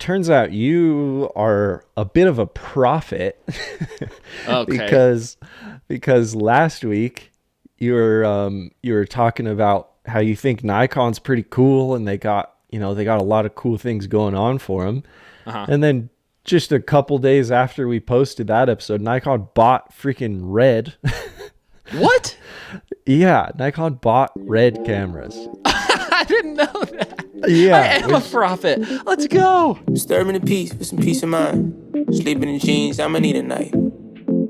turns out you are a bit of a prophet. Okay. because last week you were talking about how you think Nikon's pretty cool and they got a lot of cool things going on for them. Uh-huh. And then just a couple days after we posted that episode, Nikon bought freaking Red. What? Yeah, Nikon bought Red cameras. I didn't know that. I Yeah, am a prophet. Let's go. Disturbing the peace with some peace of mind. Sleeping in jeans, I'ma need a night.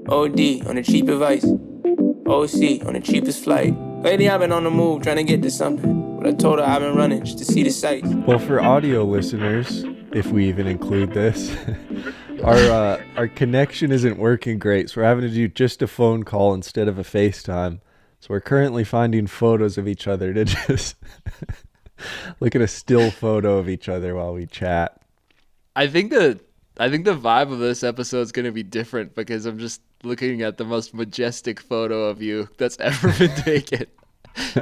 OD on the cheap advice. OC on the cheapest flight. Lately I've been on the move trying to get to something. But I told her I've been running just to see the sights. well, for audio listeners, if we even include this, our connection isn't working great, so we're having to do just a phone call instead of a FaceTime. So we're currently finding photos of each other to just look at a still photo of each other while we chat. I think the vibe of this episode is going to be different because I'm just looking at the most majestic photo of you that's ever been taken.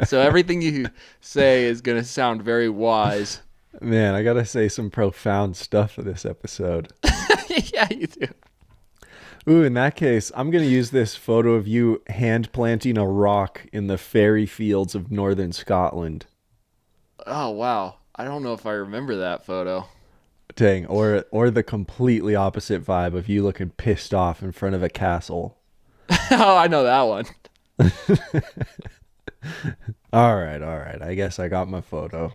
So everything you say is going to sound very wise. Man, I gotta say some profound stuff for this episode. Yeah, you do. Ooh, in that case, I'm going to use this photo of you hand planting a rock in the fairy fields of northern Scotland. Oh, wow. I don't know if I remember that photo. Dang, or the completely opposite vibe of you looking pissed off in front of a castle. Oh, I know that one. All right. I guess I got my photo.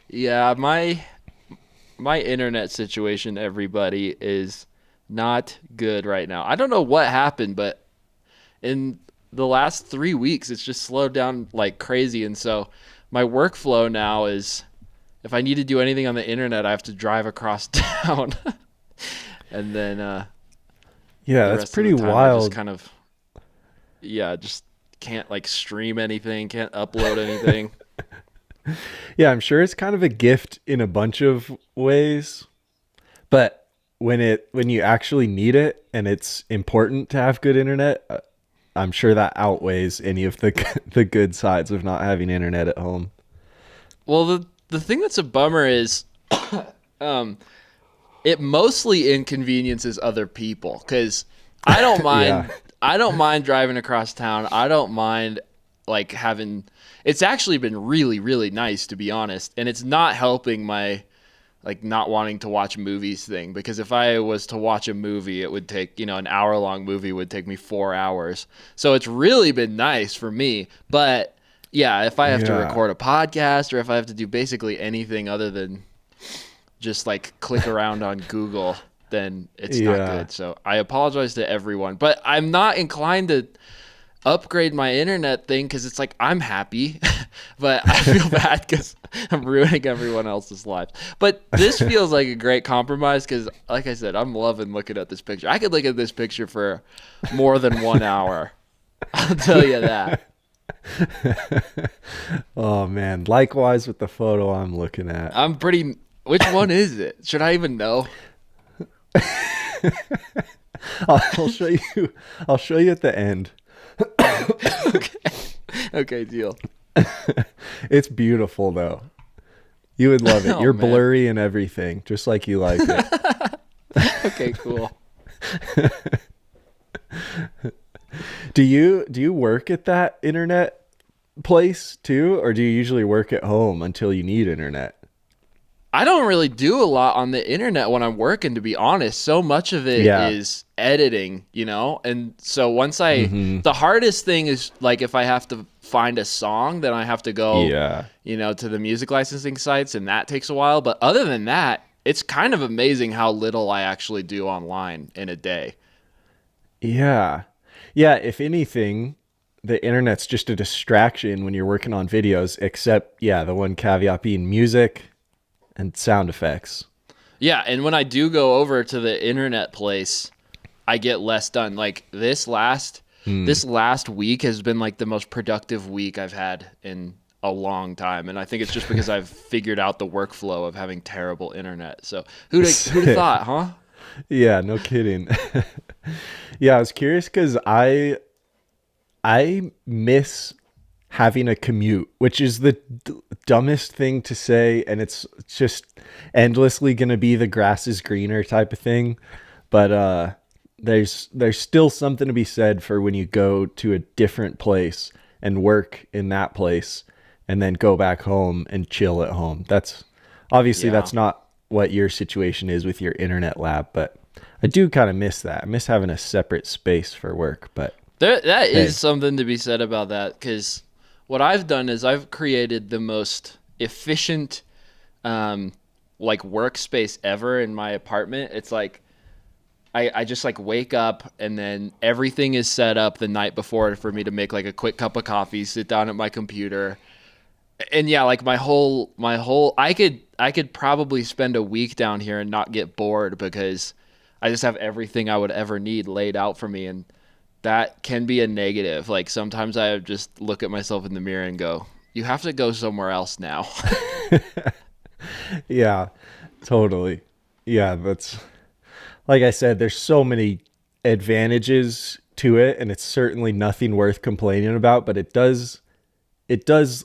Yeah, my internet situation, everybody, is not good right now. I don't know what happened, but in the last 3 weeks, it's just slowed down like crazy. And so my workflow now is if I need to do anything on the internet, I have to drive across town. And then Yeah, the that's rest of pretty the time I wild. just kind of, yeah, just can't like stream anything, can't upload anything. Yeah, I'm sure it's kind of a gift in a bunch of ways, but when you actually need it and it's important to have good internet, I'm sure that outweighs any of the good sides of not having internet at home. Well, the thing that's a bummer is it mostly inconveniences other people because I don't mind. Yeah. I don't mind driving across town. I don't mind like having. It's actually been really, really nice to be honest, and it's not helping my like not wanting to watch movies thing because if I was to watch a movie, it would take an hour-long movie would take me 4 hours. So it's really been nice for me, but yeah, if I have to Yeah. record a podcast or if I have to do basically anything other than just like click around on Google, then it's not Yeah. good. So I apologize to everyone, but I'm not inclined to upgrade my internet thing because it's like I'm happy, but I feel bad because I'm ruining everyone else's life. But this feels like a great compromise because, like I said, I'm loving looking at this picture. I could look at this picture for more than 1 hour. I'll tell you that. Oh man, likewise with the photo I'm looking at. I'm pretty. Which one is it? Should I even know? I'll show you. I'll show you at the end. Okay, deal. It's beautiful though. You would love it. Oh, You're man. blurry and everything, just like you like it. Okay, cool. Do you work at that internet place too, or do you usually work at home until you need internet? I don't really do a lot on the internet when I'm working, to be honest. So much of it is Yeah. editing, And so once the hardest thing is like if I have to find a song, then I have to go, Yeah. to the music licensing sites, and that takes a while. But other than that, it's kind of amazing how little I actually do online in a day. Yeah. Yeah, if anything, the internet's just a distraction when you're working on videos, except the one caveat being music and sound effects. Yeah, and when I do go over to the internet place, I get less done. Like this last week has been like the most productive week I've had in a long time, and I think it's just because I've figured out the workflow of having terrible internet. So who'd have thought, huh? Yeah, no kidding. Yeah, I was curious because I miss having a commute, which is the dumbest thing to say, and it's just endlessly going to be the grass is greener type of thing. But there's still something to be said for when you go to a different place and work in that place and then go back home and chill at home. That's obviously that's not what your situation is with your internet lab, but I do kind of miss that. I miss having a separate space for work, but that is something to be said about that, because what I've done is I've created the most efficient like workspace ever in my apartment. It's like I just like wake up and then everything is set up the night before for me to make like a quick cup of coffee, sit down at my computer. And yeah, like my whole I could probably spend a week down here and not get bored because I just have everything I would ever need laid out for me, and that can be a negative. Like sometimes I just look at myself in the mirror and go, you have to go somewhere else now. Yeah, totally. Yeah, that's like I said, there's so many advantages to it, and it's certainly nothing worth complaining about, but it does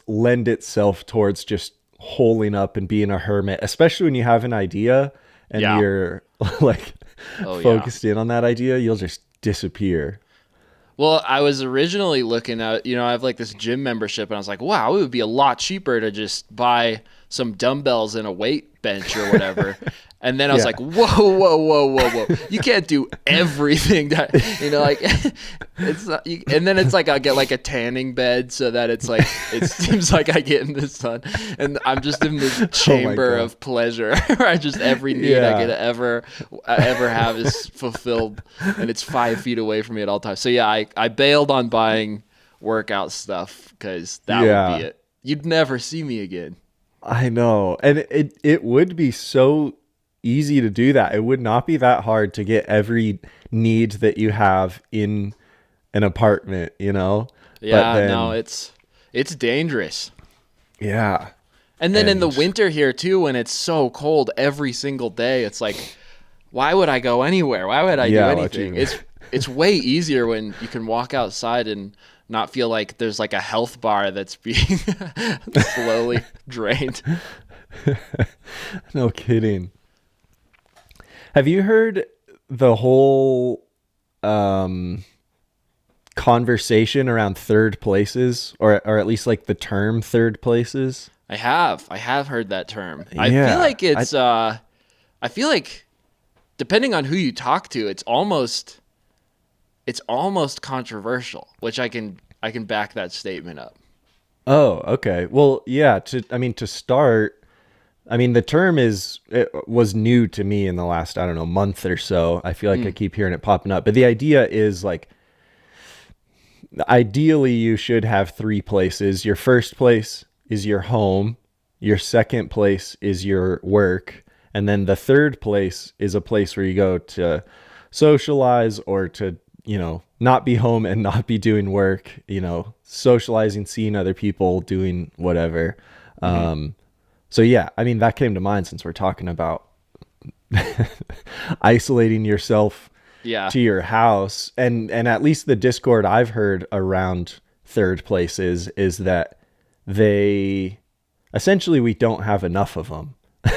lend itself towards just holing up and being a hermit, especially when you have an idea and you're like focused in on that idea, you'll just disappear. Well, I was originally looking at, I have like this gym membership, and I was like, wow, it would be a lot cheaper to just buy some dumbbells and a weight bench or whatever. And then I was like, whoa. You can't do everything that, like it's not, and then it's like, I'll get like a tanning bed so that it's like, it seems like I get in the sun and I'm just in this chamber of pleasure where I just, every need I could ever have is fulfilled, and it's 5 feet away from me at all times. So yeah, I bailed on buying workout stuff because that would be it. You'd never see me again. I know. And it would be so easy to do that. It would not be that hard to get every need that you have in an apartment, Yeah, but then, no, it's dangerous. Yeah. And then in the winter here too, when it's so cold every single day, it's like, why would I go anywhere? Why would I do anything? It's way easier when you can walk outside and not feel like there's like a health bar that's being slowly drained. No kidding. Have you heard the whole conversation around third places, or at least like the term third places? I have heard that term. Yeah, I feel like it's I feel like depending on who you talk to, it's almost controversial, which I can back that statement up. Oh, okay. Well, yeah, to start, the term was new to me in the last, I don't know, month or so. I feel like I keep hearing it popping up. But the idea is like, ideally you should have 3 places. Your first place is your home. Your second place is your work. And then the third place is a place where you go to socialize or to, not be home and not be doing work, socializing, seeing other people, doing whatever. So yeah, that came to mind since we're talking about isolating yourself to your house. And at least the Discord I've heard around third places is that we don't have enough of them.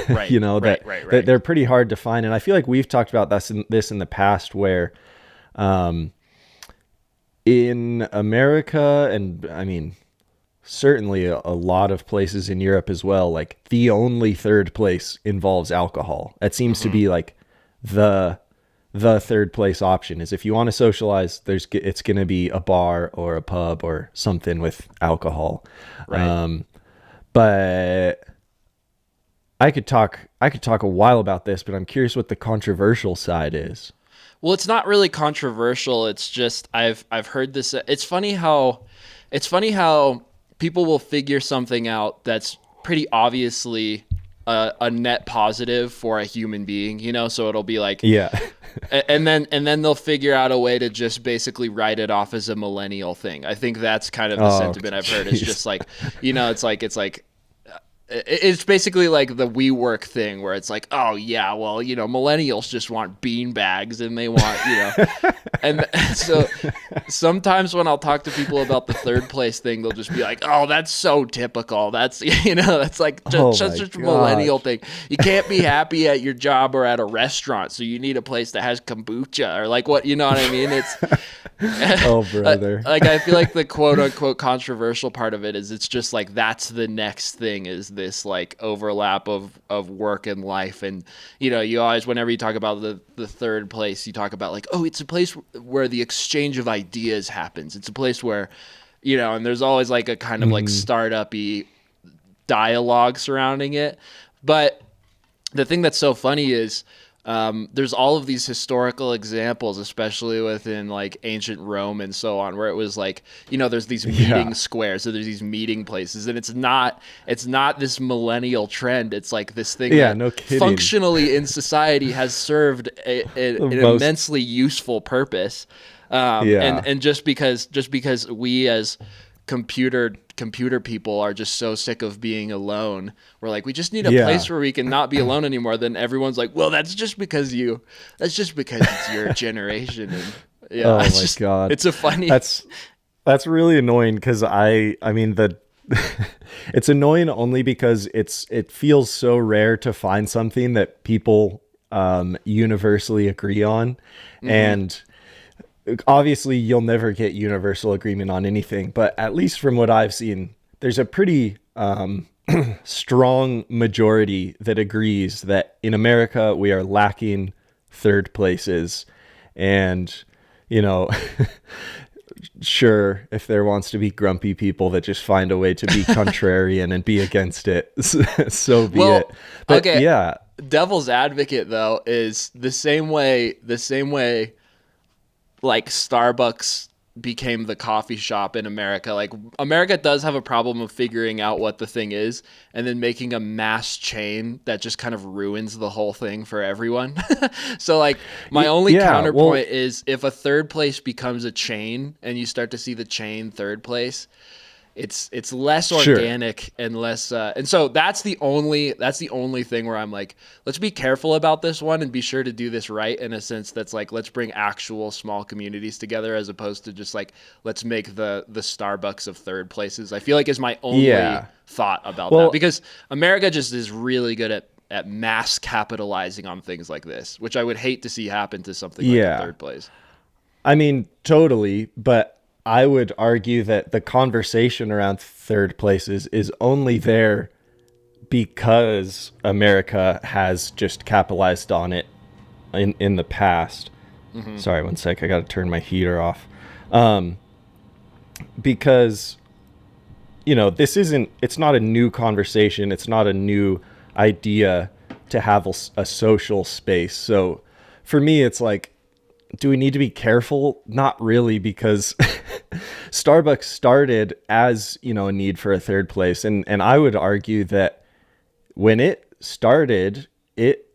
Right. That they're pretty hard to find. And I feel like we've talked about this in the past where in America, and certainly a lot of places in Europe as well, like the only third place involves alcohol. That seems to be like the third place option is if you want to socialize, it's going to be a bar or a pub or something with alcohol. Right. But I could talk a while about this, but I'm curious what the controversial side is. Well, it's not really controversial. It's just I've heard this. It's funny how people will figure something out that's pretty obviously a net positive for a human being, So it'll be like, and then they'll figure out a way to just basically write it off as a millennial thing. I think that's kind of the sentiment I've heard. It's just like, it's basically like the WeWork thing where it's like, oh yeah, well, millennials just want bean bags and they want, And so sometimes when I'll talk to people about the third place thing, they'll just be like, "Oh, that's so typical. That's that's like such a millennial thing. You can't be happy at your job or at a restaurant, so you need a place that has kombucha or like what, you know what I mean?" It's Oh, brother. like I feel like the quote unquote controversial part of it is it's just like that's the next thing is this like overlap of work and life. And you always, whenever you talk about the third place, you talk about like, oh, it's a place where the exchange of ideas happens. It's a place where and there's always like a kind of like startup-y dialogue surrounding it. But the thing that's so funny is there's all of these historical examples, especially within like ancient Rome and so on, where it was like, there's these meeting squares, so there's these meeting places, and it's not this millennial trend. It's like this thing that no kidding. Functionally in society has served an immensely useful purpose. And just because we as computer people are just so sick of being alone, we're like, we just need a place where we can not be alone anymore. Then everyone's like, well, that's just because it's your generation. And oh my God, it's a funny. That's really annoying because I mean it's annoying only because it feels so rare to find something that people universally agree on. And obviously you'll never get universal agreement on anything, but at least from what I've seen, there's a pretty strong majority that agrees that in America we are lacking third places. And sure, if there wants to be grumpy people that just find a way to be contrarian and be against it, so be it. But okay, devil's advocate though is the same way like Starbucks became the coffee shop in America. Like America does have a problem of figuring out what the thing is and then making a mass chain that just kind of ruins the whole thing for everyone. So like my only counterpoint is if a third place becomes a chain and you start to see the chain third place, it's less organic and less and so that's the only thing where I'm like, let's be careful about this one and be sure to do this right in a sense that's like, let's bring actual small communities together as opposed to just like, let's make the Starbucks of third places. I feel like is my only thought about that, because America just is really good at mass capitalizing on things like this, which I would hate to see happen to something like a third place. I mean, totally, but I would argue that the conversation around third places is only there because America has just capitalized on it in the past. Sorry, one sec. I got to turn my heater off. Because, it's not a new conversation. It's not a new idea to have a social space. So for me, it's like, do we need to be careful? Not really, because Starbucks started as, a need for a third place. And I would argue that when it started, it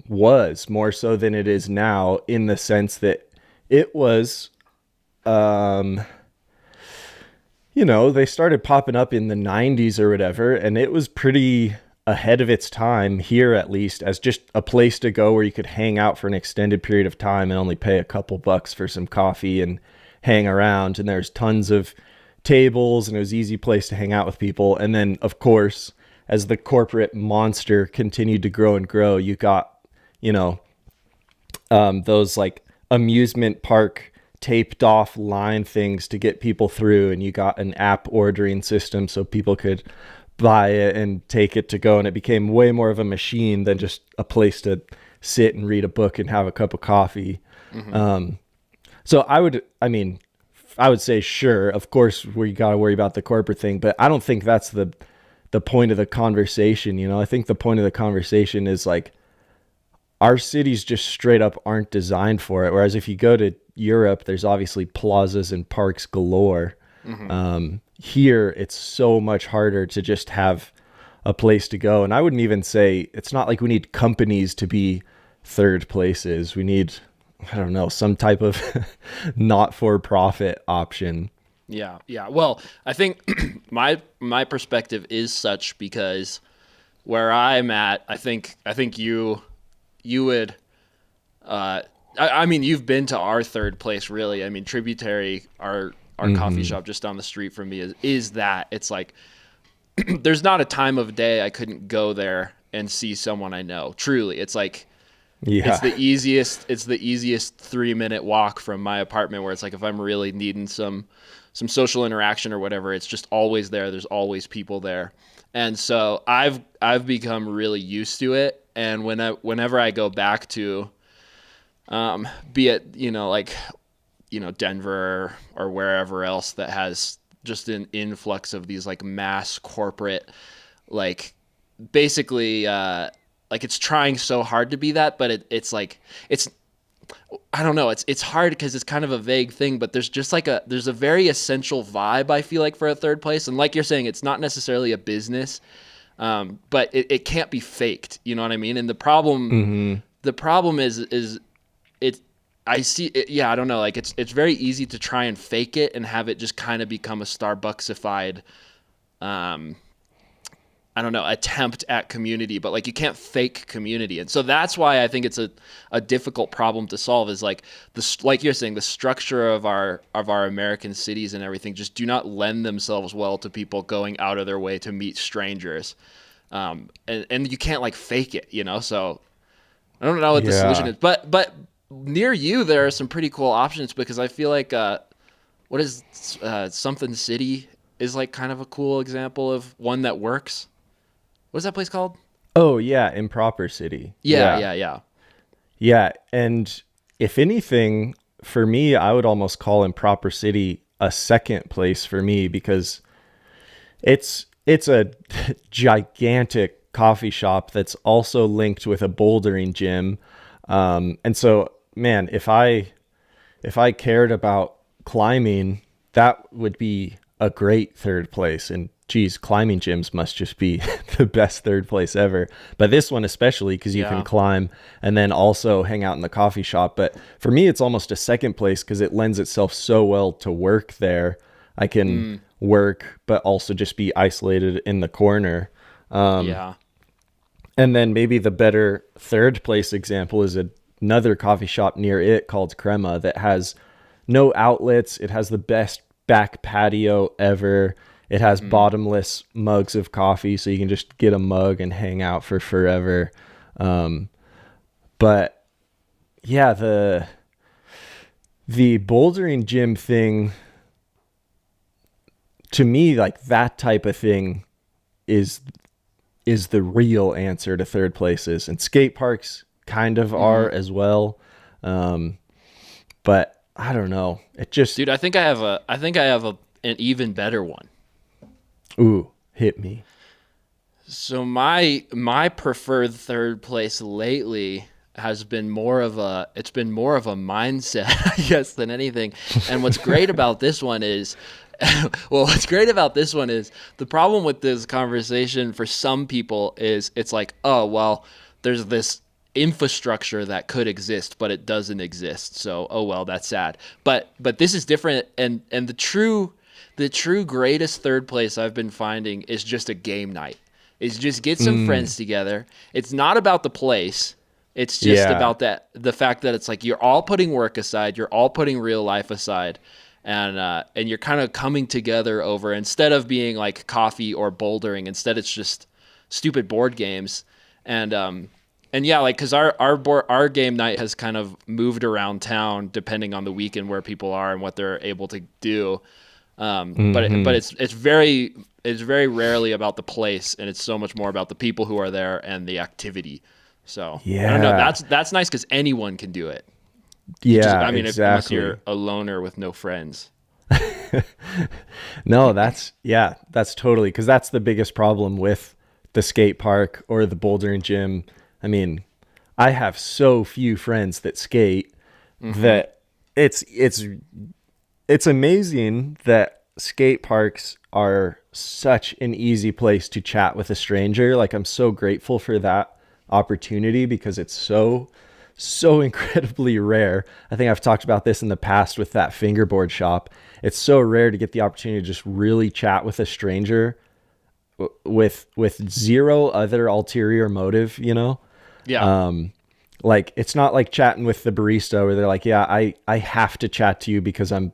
was more so than it is now, in the sense that it was, they started popping up in the 90s or whatever, and it was pretty ahead of its time here, at least, as just a place to go where you could hang out for an extended period of time and only pay a couple bucks for some coffee and hang around. And there's tons of tables and it was an easy place to hang out with people. And then, of course, as the corporate monster continued to grow and grow, you got, those like amusement park taped off line things to get people through. And you got an app ordering system so people could buy it and take it to go, and it became way more of a machine than just a place to sit and read a book and have a cup of coffee. So I would say, sure, of course we got to worry about the corporate thing, but I don't think that's the point of the conversation. I think the point of the conversation is like, our cities just straight up aren't designed for it. Whereas if you go to Europe, there's obviously plazas and parks galore. Here, it's so much harder to just have a place to go. And I wouldn't even say, it's not like we need companies to be third places. We need, I don't know, some type of not-for-profit option. Yeah. Well, I think my perspective is such because where I'm at, I think you would I mean, you've been to our third place, really. I mean, Tributary, our coffee shop just down the street from me is that. It's like there's not a time of day I couldn't go there and see someone I know. Truly, it's like it's the easiest 3-minute walk from my apartment, where it's like if I'm really needing some social interaction or whatever, it's just always there. There's always people there. And so I've become really used to it. And whenever I go back to be it, Denver or wherever else that has just an influx of these like mass corporate, like basically like it's trying so hard to be that, but it's like I don't know, it's hard because it's kind of a vague thing, but there's just like there's a very essential vibe, I feel like, for a third place. And like you're saying, it's not necessarily a business, but it can't be faked, you know what I mean? And the problem is it I see it, yeah, I don't know, like it's very easy to try and fake it and have it just kind of become a Starbucksified I don't know, attempt at community, but like you can't fake community. And so that's why I think it's a difficult problem to solve, is like like you're saying, the structure of our American cities and everything just do not lend themselves well to people going out of their way to meet strangers. And you can't like fake it, so I don't know what the solution is, but near you, there are some pretty cool options, because I feel like, what is something city is like kind of a cool example of one that works. What's that place called? Oh yeah, Improper City. Yeah. And if anything, for me, I would almost call Improper City a second place for me, because it's a gigantic coffee shop that's also linked with a bouldering gym. And so, man, if I cared about climbing, that would be a great third place. And geez, climbing gyms must just be the best third place ever. But this one especially, because you can climb and then also hang out in the coffee shop. But for me, it's almost a second place because it lends itself so well to work there. I can work, but also just be isolated in the corner. And then maybe the better third place example is another coffee shop near it called Crema that has no outlets. It has the best back patio ever. It has bottomless mugs of coffee, so you can just get a mug and hang out for forever. But yeah, the bouldering gym thing, to me, like that type of thing is the real answer to third places. And skate parks kind of are as well. But I don't know. It just, dude, I think I have an even better one. Ooh, hit me. So my preferred third place lately has been more of a mindset, I guess, than anything. And what's great about this one is the problem with this conversation for some people is it's like, oh, well, there's this infrastructure that could exist, but it doesn't exist. So, oh, well, that's sad. But this is different. And the true greatest third place I've been finding is just a game night. Is just get some friends together. It's not about the place. It's just about the fact that it's like you're all putting work aside, you're all putting real life aside, and you're kind of coming together over, instead of being like coffee or bouldering, instead it's just stupid board games. And yeah, like, because our game night has kind of moved around town depending on the weekend where people are and what they're able to do. But it's very rarely about the place, and it's so much more about the people who are there and the activity. So I don't know. That's nice because anyone can do it. Yeah, exactly. Unless you're a loner with no friends. No, that's totally, because that's the biggest problem with the skate park or the bouldering gym. I mean, I have so few friends that skate that it's amazing that skate parks are such an easy place to chat with a stranger. Like, I'm so grateful for that opportunity because it's so incredibly rare. I think I've talked about this in the past with that fingerboard shop. It's so rare to get the opportunity to just really chat with a stranger with zero other ulterior motive, Yeah. like it's not like chatting with the barista where they're like, yeah, I have to chat to you because I'm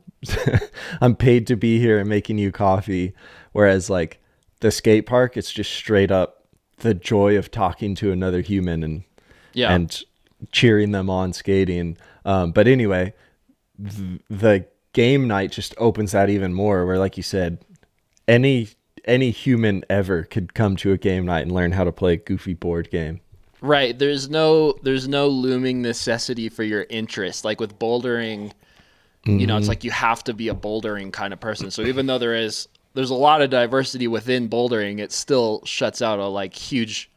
I'm paid to be here and making you coffee. Whereas like the skate park, it's just straight up the joy of talking to another human and cheering them on skating. But anyway, the game night just opens that even more, where like you said, any human ever could come to a game night and learn how to play a goofy board game. Right. There's no looming necessity for your interest. Like with bouldering, you know, it's like you have to be a bouldering kind of person. So even though there's a lot of diversity within bouldering, it still shuts out a huge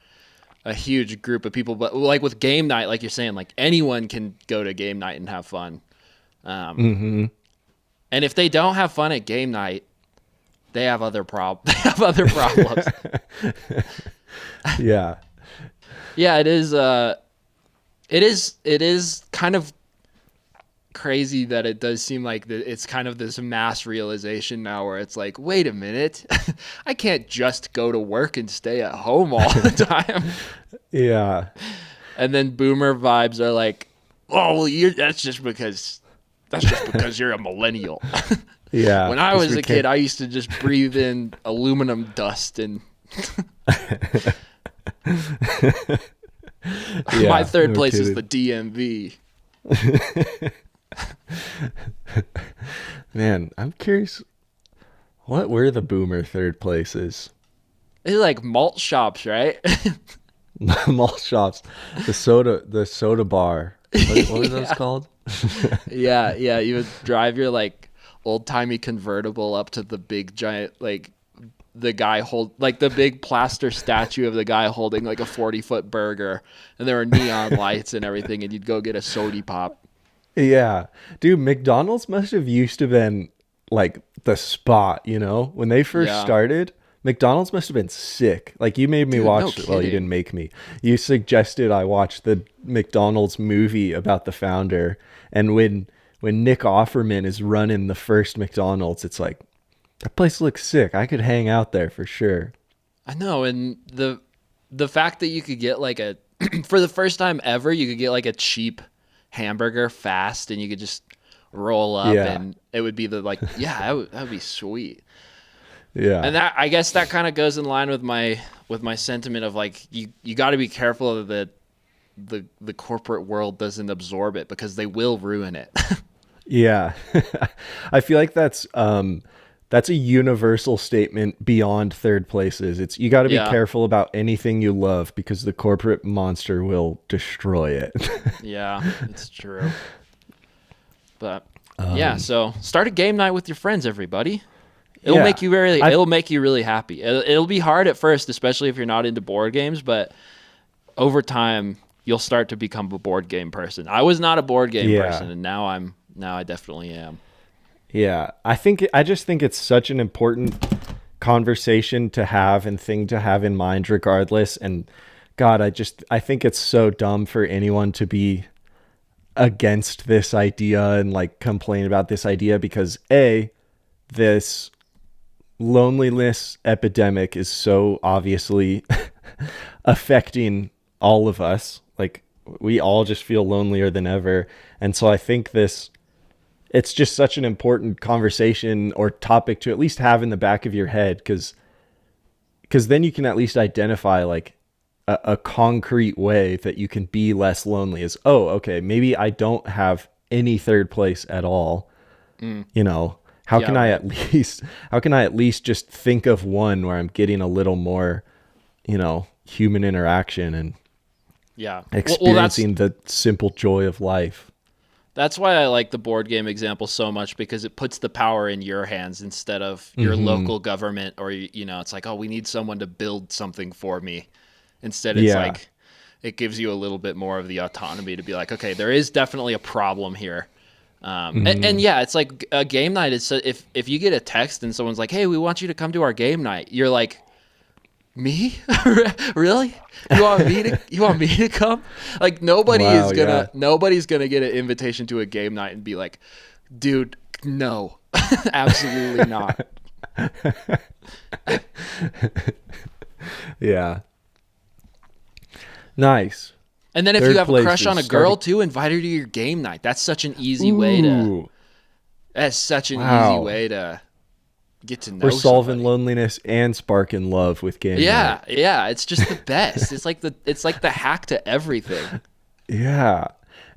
group of people. But like with game night, like you're saying, like anyone can go to game night and have fun. And if they don't have fun at game night, they have other problems. Yeah. Yeah, it is. It is kind of crazy that it does seem like it's kind of this mass realization now, where it's like, wait a minute, I can't just go to work and stay at home all the time. Yeah. And then boomer vibes are like, oh, well, that's just because you're a millennial. Yeah. When I was a kid, I used to just breathe in aluminum dust and. Yeah, my third place is the DMV. Man, I'm curious, what were the boomer third places? They're like malt shops, right? Malt shops, the soda bar. What were those called? Yeah. You would drive your like old timey convertible up to the big giant, like the guy like the big plaster statue of the guy holding like a 40-foot burger, and there were neon lights and everything, and you'd go get a sody pop. Yeah, dude, McDonald's must have used to been like the spot, you know, when they first started. McDonald's must have been sick. Like you made me watch. Well, you didn't make me. You suggested I watch the McDonald's movie about the founder, and when Nick Offerman is running the first McDonald's, it's like, that place looks sick. I could hang out there for sure. I know, and the fact that you could get like a for the first time ever, you could get like a cheap hamburger fast, and you could just roll up, and it would be that would be sweet. Yeah, and that, I guess that kind of goes in line with my sentiment of like you got to be careful that the corporate world doesn't absorb it, because they will ruin it. Yeah, I feel like that's a universal statement beyond third places. It's you got to be careful about anything you love, because the corporate monster will destroy it. Yeah, it's true. But so start a game night with your friends, everybody. It'll make you really happy. It'll be hard at first, especially if you're not into board games, but over time you'll start to become a board game person. I was not a board game person, and now I definitely am. Yeah, I just think it's such an important conversation to have and thing to have in mind regardless. And God, I think it's so dumb for anyone to be against this idea and like complain about this idea, because this loneliness epidemic is so obviously affecting all of us. Like we all just feel lonelier than ever. And so I think it's just such an important conversation or topic to at least have in the back of your head, because then you can at least identify like a concrete way that you can be less lonely. Is, oh, okay, maybe I don't have any third place at all. You know, how can I at least just think of one where I'm getting a little more, you know, human interaction and experiencing the simple joy of life. That's why I like the board game example so much, because it puts the power in your hands instead of your local government, or, you know, it's like, oh, we need someone to build something for me. Instead, it's like, it gives you a little bit more of the autonomy to be like, okay, there is definitely a problem here. And it's like a game night is, if you get a text and someone's like, hey, we want you to come to our game night, you're like, me? Really? You want me to come? Like nobody's gonna get an invitation to a game night and be like, dude, no. Absolutely not. Yeah. Nice. And then if Third you have a place crush is on a girl too, invite her to your game night. That's such an easy way to. Ooh, That's such an wow. easy way to get to know. We're solving somebody. loneliness and sparking love with game Yeah, night. yeah. It's just the best. It's like the hack to everything. Yeah.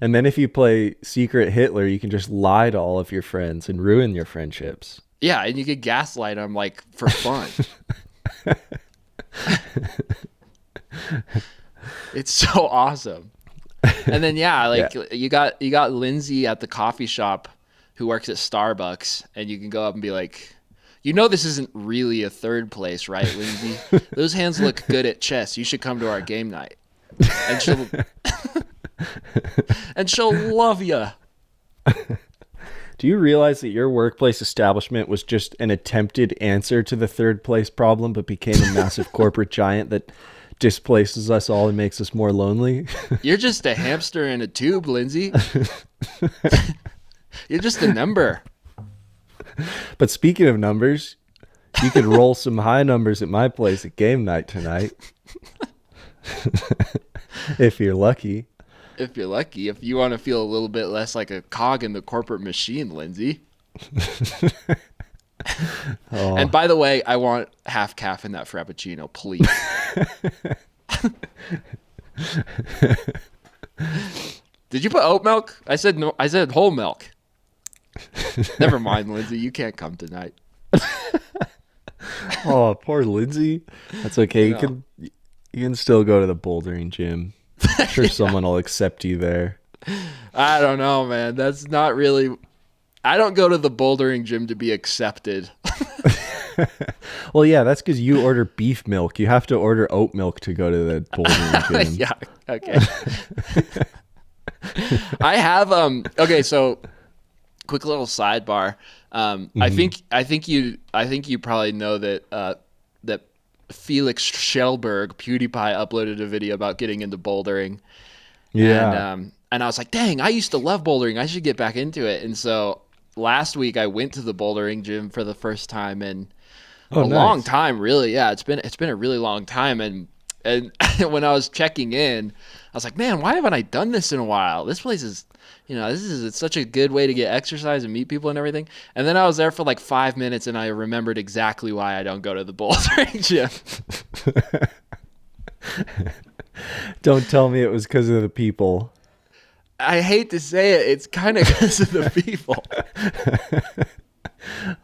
And then if you play Secret Hitler, you can just lie to all of your friends and ruin your friendships. Yeah, and you could gaslight them like for fun. It's so awesome. And then you got Lindsay at the coffee shop who works at Starbucks, and you can go up and be like, this isn't really a third place, right, Lindsay? Those hands look good at chess. You should come to our game night. And she'll love you. Do you realize that your workplace establishment was just an attempted answer to the third place problem, but became a massive corporate giant that displaces us all and makes us more lonely? You're just a hamster in a tube, Lindsay. You're just a number. But speaking of numbers, you could roll some high numbers at my place at game night tonight. If you're lucky. If you're lucky, if you want to feel a little bit less like a cog in the corporate machine, Lindsay. Oh. And by the way, I want half calf in that Frappuccino, please. Did you put oat milk? I said no. I said whole milk. Never mind, Lindsay. You can't come tonight. Oh, poor Lindsay. That's okay. You can still go to the bouldering gym. I'm sure someone will accept you there. I don't know, man. That's not really. I don't go to the bouldering gym to be accepted. Well, yeah, that's because you order beef milk. You have to order oat milk to go to the bouldering gym. Yeah. Okay. I have Okay, so quick little sidebar. I think you probably know that that Felix Schellberg, PewDiePie, uploaded a video about getting into bouldering. Yeah. And I was like, dang, I used to love bouldering. I should get back into it. And so last week I went to the bouldering gym for the first time in long time, really. Yeah, it's been a really long time. And when I was checking in, I was like, man, why haven't I done this in a while? This place is, it's such a good way to get exercise and meet people and everything. And then I was there for like 5 minutes and I remembered exactly why I don't go to the bouldering gym. Don't tell me it was because of the people. I hate to say it, it's kind of because of the people.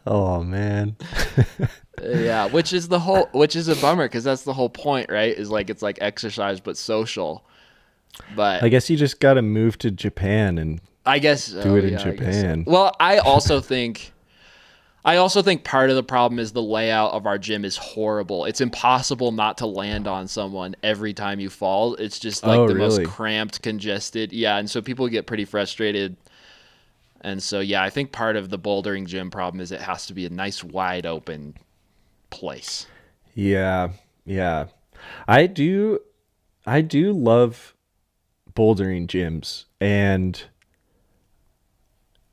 Oh, man. Yeah, which is a bummer because that's the whole point, right? Is like it's like exercise but social. But I guess you just got to move to Japan and I guess do it in Japan. Well, I also think part of the problem is the layout of our gym is horrible. It's impossible not to land on someone every time you fall. It's just like most cramped, congested. Yeah, and so people get pretty frustrated. And so, yeah, I think part of the bouldering gym problem is it has to be a nice, wide open place. Yeah. I do love bouldering gyms, and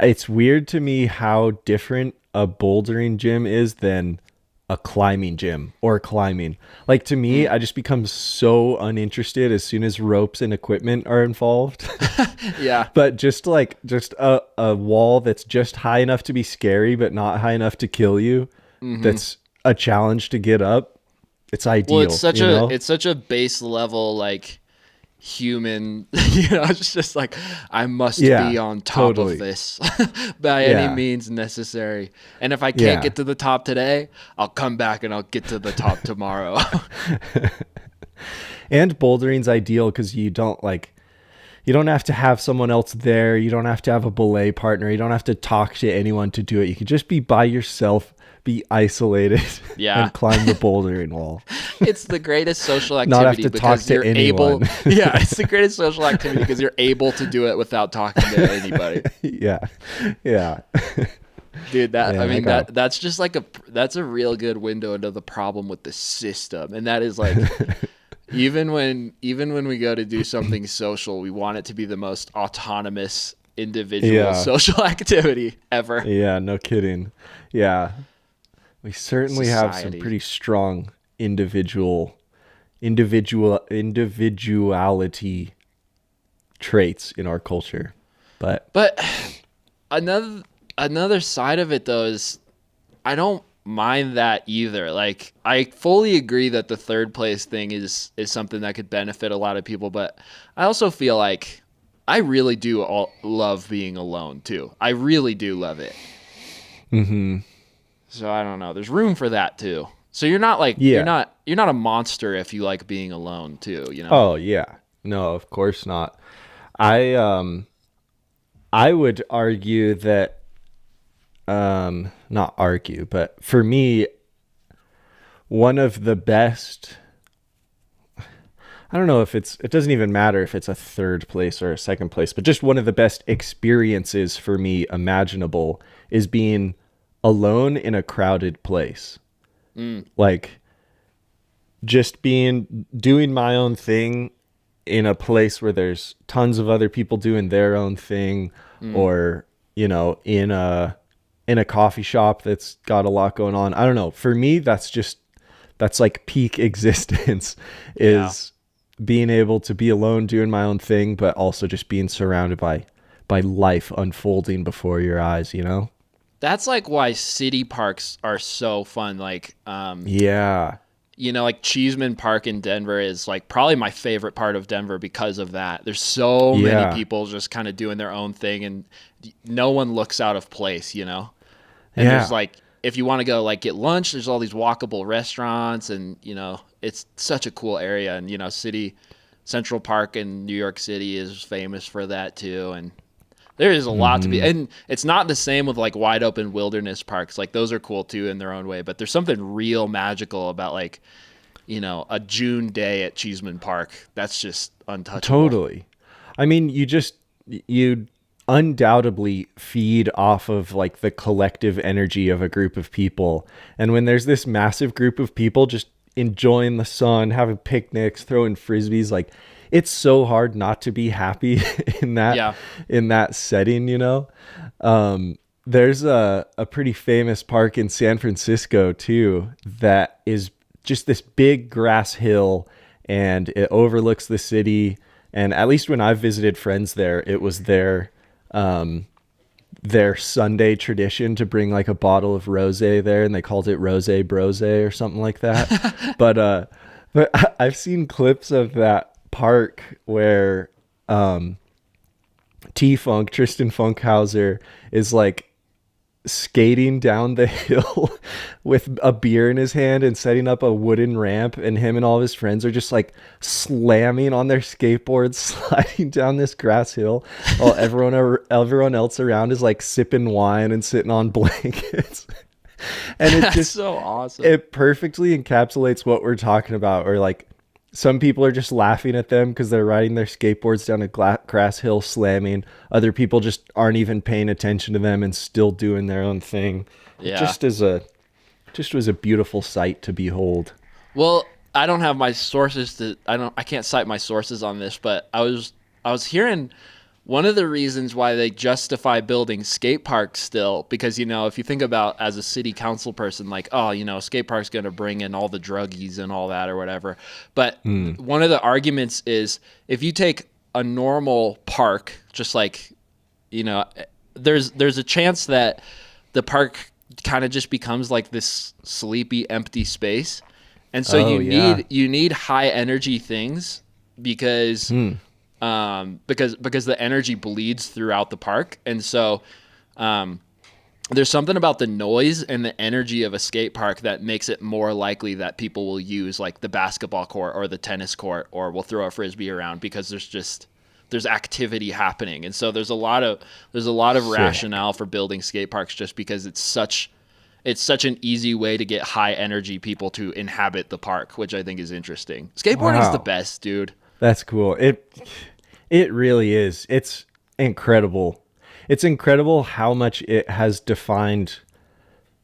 it's weird to me how different a bouldering gym is than a climbing gym or climbing. Like, to me, I just become so uninterested as soon as ropes and equipment are involved. Yeah. But just a wall that's just high enough to be scary but not high enough to kill you, that's a challenge to get up. It's ideal. Well, it's such a base level, like, human, it's just like, I must be on top of this by any means necessary. And if I can't get to the top today, I'll come back and I'll get to the top tomorrow. And bouldering's ideal because you don't have to have someone else there. You don't have to have a belay partner. You don't have to talk to anyone to do it. You can just be by yourself, be isolated, and climb the bouldering wall. It's the greatest social activity. Not have to talk to anyone. It's the greatest social activity because you're able to do it without talking to anybody. Yeah. Dude, that's just like that's a real good window into the problem with the system. And that is like, even when we go to do something social, we want it to be the most autonomous individual social activity ever. Yeah, no kidding. Yeah. We certainly have some pretty strong individuality traits in our culture. But another side of it though is I don't mind that either. Like I fully agree that the third place thing is something that could benefit a lot of people, but I also feel like I really do love being alone too. I really do love it. mm-hmm. So I don't know. There's room for that too. So you're not like you're not a monster if you like being alone too, you know? Oh yeah. No, of course not. I would argue that not argue, but for me, one of the best, I don't know if it doesn't even matter if it's a third place or a second place, but just one of the best experiences for me imaginable is being alone in a crowded place. Like just doing my own thing in a place where there's tons of other people doing their own thing, or, you know, in a coffee shop that's got a lot going on. I don't know. For me, that's like peak existence is being able to be alone doing my own thing, but also just being surrounded by life unfolding before your eyes, you know? That's like why city parks are so fun. Like, Yeah. you know, like Cheeseman Park in Denver is like probably my favorite part of Denver because of that. There's so many people just kind of doing their own thing and no one looks out of place, you know? And there's like, if you want to go like get lunch, there's all these walkable restaurants and, you know, it's such a cool area. And, you know, Central Park in New York City is famous for that too. And there is a lot to be, and it's not the same with like wide open wilderness parks. Like those are cool too in their own way, but there's something real magical about like, you know, a June day at Cheeseman Park. That's just untouchable. Totally. I mean, you undoubtedly feed off of like the collective energy of a group of people. And when there's this massive group of people just enjoying the sun, having picnics, throwing frisbees, like it's so hard not to be happy in that setting, you know? There's a pretty famous park in San Francisco too, that is just this big grass hill and it overlooks the city. And at least when I've visited friends there, it was their Sunday tradition to bring like a bottle of rosé there, and they called it Rosé Brose or something like that. but I've seen clips of that park where T-Funk, Tristan Funkhauser, is like skating down the hill with a beer in his hand and setting up a wooden ramp, and him and all of his friends are just like slamming on their skateboards sliding down this grass hill while everyone else around is like sipping wine and sitting on blankets. And it's just so awesome. It perfectly encapsulates what we're talking about, or like some people are just laughing at them because they're riding their skateboards down a grass hill slamming. Other people just aren't even paying attention to them and still doing their own thing. Yeah. Just was a beautiful sight to behold. Well, I don't have my sources I can't cite my sources on this, but I was hearing one of the reasons why they justify building skate parks still, because, you know, if you think about as a city council person, like, oh, you know, skate park's going to bring in all the druggies and all that or whatever. But one of the arguments is if you take a normal park, just like, you know, there's a chance that the park kind of just becomes like this sleepy, empty space. And so you need high energy things because the energy bleeds throughout the park. And so there's something about the noise and the energy of a skate park that makes it more likely that people will use like the basketball court or the tennis court or will throw a frisbee around because there's activity happening. And so there's a lot of rationale for building skate parks just because it's such an easy way to get high energy people to inhabit the park, which I think is interesting. Skateboarding's the best, dude. That's cool. It really is. It's incredible. It's incredible how much it has defined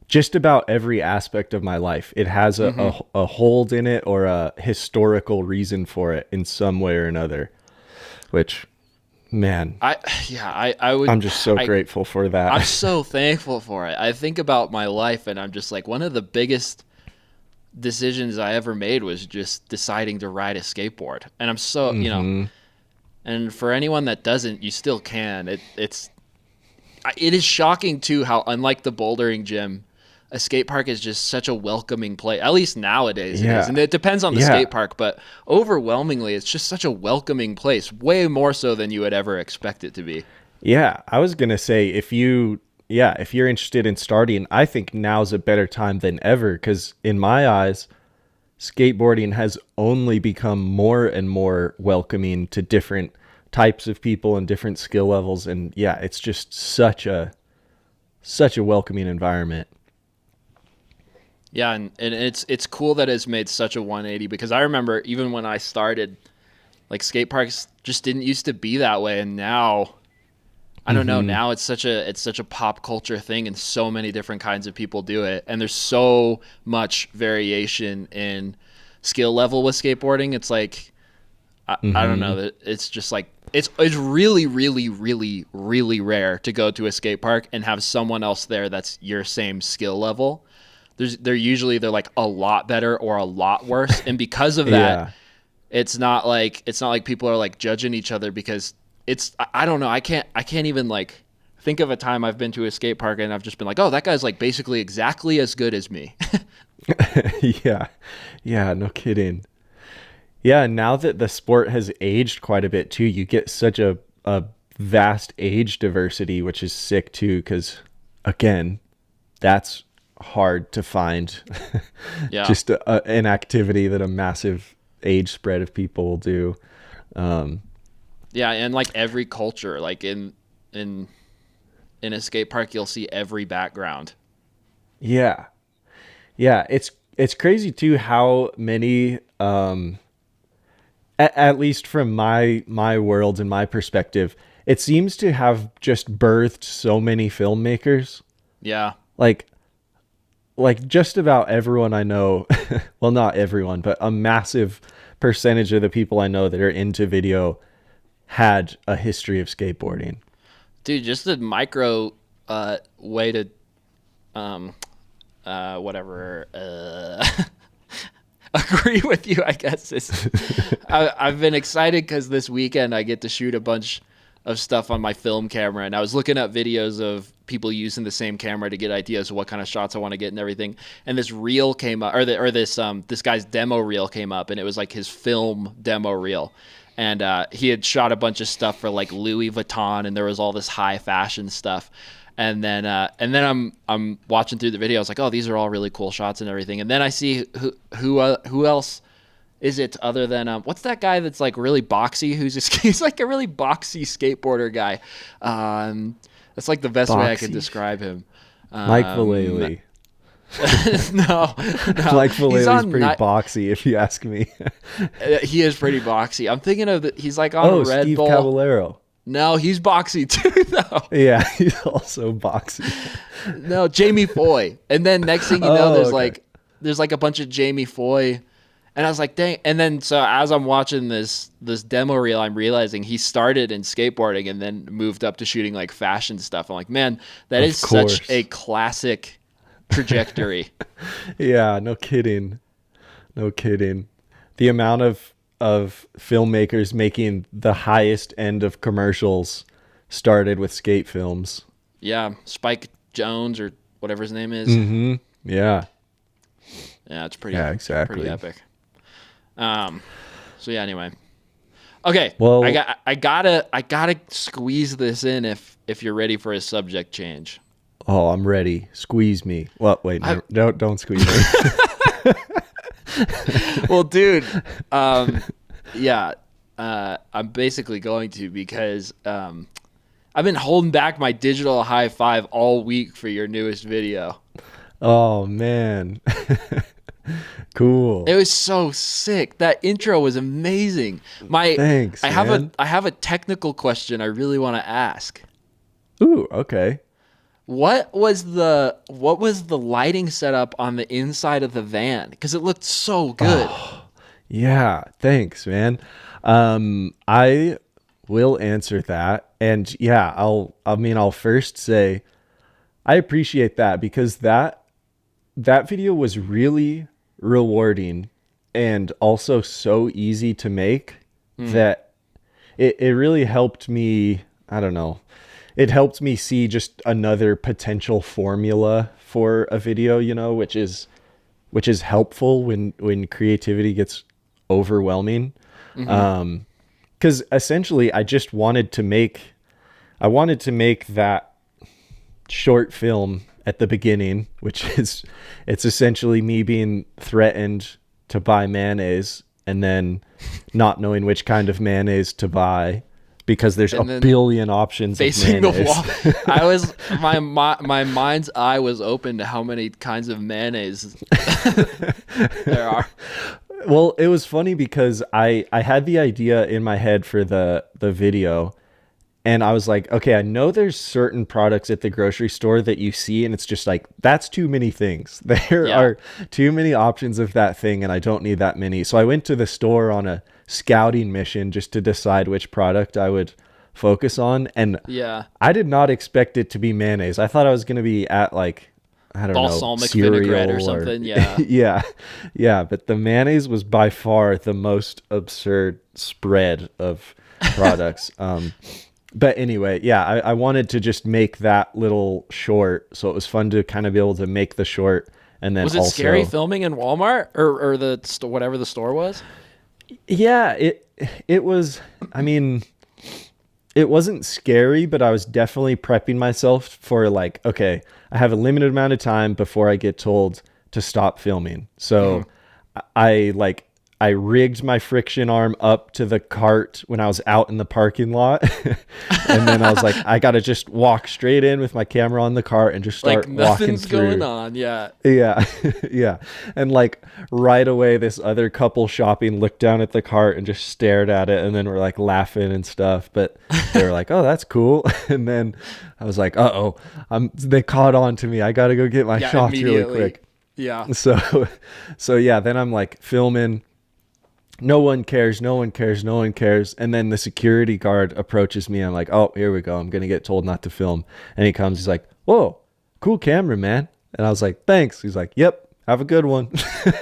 just about every aspect of my life. It has a hold in it or a historical reason for it in some way or another, which, man, I'm just so grateful for that. I'm so thankful for it. I think about my life and I'm just like, one of the biggest decisions I ever made was just deciding to ride a skateboard. And I'm so, you know, And for anyone that doesn't, you still can. It is shocking too how, unlike the bouldering gym, a skate park is just such a welcoming place. At least nowadays it is. And it depends on the skate park, but overwhelmingly it's just such a welcoming place, way more so than you would ever expect it to be. Yeah, I was going to say if you're interested in starting, I think now's a better time than ever, cuz in my eyes skateboarding has only become more and more welcoming to different types of people and different skill levels, and yeah, it's just such a welcoming environment. Yeah, and it's cool that it's made such a 180, because I remember even when I started, like, skate parks just didn't used to be that way, and now I don't know, now it's such a pop culture thing, and so many different kinds of people do it, and there's so much variation in skill level with skateboarding. It's like I don't know, it's just like it's really really really really rare to go to a skate park and have someone else there that's your same skill level. They're usually like a lot better or a lot worse, and because of that, it's not like people are like judging each other, because I don't know, I can't even like think of a time I've been to a skate park and I've just been like, oh, that guy's like basically exactly as good as me. Yeah, no kidding. Yeah, now that the sport has aged quite a bit too, you get such a vast age diversity, which is sick too, because again, that's hard to find. Yeah. Just an activity that a massive age spread of people will do. Yeah, and like every culture, like in a skate park, you'll see every background. Yeah, it's crazy too how many, at least from my world and my perspective, it seems to have just birthed so many filmmakers. Yeah, like just about everyone I know, well, not everyone, but a massive percentage of the people I know that are into video had a history of skateboarding. Dude, just a micro way to whatever agree with you, I guess. I've been excited because this weekend I get to shoot a bunch of stuff on my film camera, and I was looking up videos of people using the same camera to get ideas of what kind of shots I want to get and everything. And this reel came up, this guy's demo reel came up, and it was like his film demo reel. And he had shot a bunch of stuff for like Louis Vuitton, and there was all this high fashion stuff. And then I'm watching through the video. I was like, oh, these are all really cool shots and everything. And then I see who else is it other than what's that guy that's like really boxy? He's like a really boxy skateboarder guy. That's like the best way I can describe him. Mike Vallely. No. Mike Vallely's pretty boxy, if you ask me. He is pretty boxy. I'm thinking of he's like on Red Steve Bull. Caballero. No, he's boxy too, though. Yeah, he's also boxy. No, Jamie Foy. And then next thing you know, there's like a bunch of Jamie Foy. And I was like, dang. And then so as I'm watching this demo reel, I'm realizing he started in skateboarding and then moved up to shooting like fashion stuff. I'm like, man, that is such a classic trajectory. Yeah, no kidding. The amount of filmmakers making the highest end of commercials started with skate films. Yeah, Spike Jones or whatever his name is. Mm-hmm. Yeah, it's pretty. Yeah, exactly. Pretty epic. So yeah. Anyway, okay. Well, I gotta squeeze this in if you're ready for a subject change. Oh, I'm ready. Squeeze me. Well, wait, no, don't squeeze me. Well, dude, yeah, I'm basically going to, because I've been holding back my digital high five all week for your newest video. Oh man. Cool. It was so sick. That intro was amazing. Thanks. I have a technical question I really want to ask. Ooh, okay. What was the lighting setup on the inside of the van? Because it looked so good. Oh, yeah, thanks, man. I will answer that, and yeah, I'll first say I appreciate that, because that video was really rewarding and also so easy to make that it really helped me. I don't know. It helped me see just another potential formula for a video, which is helpful when creativity gets overwhelming. Because essentially I just wanted to make that short film at the beginning, which is, it's essentially me being threatened to buy mayonnaise and then not knowing which kind of mayonnaise to buy because there's a billion options facing of the mayonnaise. wall. I was my mind's eye was open to how many kinds of mayonnaise there are. Well, it was funny because I had the idea in my head for the video, and I was like, okay, I know there's certain products at the grocery store that you see and it's just like, that's too many things. There are too many options of that thing and I don't need that many. So I went to the store on a scouting mission just to decide which product I would focus on. And I did not expect it to be mayonnaise. I thought I was going to be at like, I don't balsamic know, vinaigrette or something. Yeah. But the mayonnaise was by far the most absurd spread of products. But anyway, I wanted to just make that little short, so it was fun to kind of be able to make the short. And then was it scary filming in Walmart or the whatever the store was? Yeah, it was. I mean, it wasn't scary, but I was definitely prepping myself for like, okay, I have a limited amount of time before I get told to stop filming. So I rigged my friction arm up to the cart when I was out in the parking lot. And then I was like, I got to just walk straight in with my camera on the cart and just start like walking through. going on. Yeah. Yeah. And like right away, this other couple shopping looked down at the cart and just stared at it. And then we're like laughing and stuff. But they were like, oh, that's cool. And then I was like, they caught on to me. I got to go get my shots really quick. Yeah. So yeah, then I'm like filming. No one cares. And then the security guard approaches me. I'm like, oh, here we go. I'm going to get told not to film. And he comes, he's like, whoa, cool camera, man. And I was like, thanks. He's like, yep, have a good one.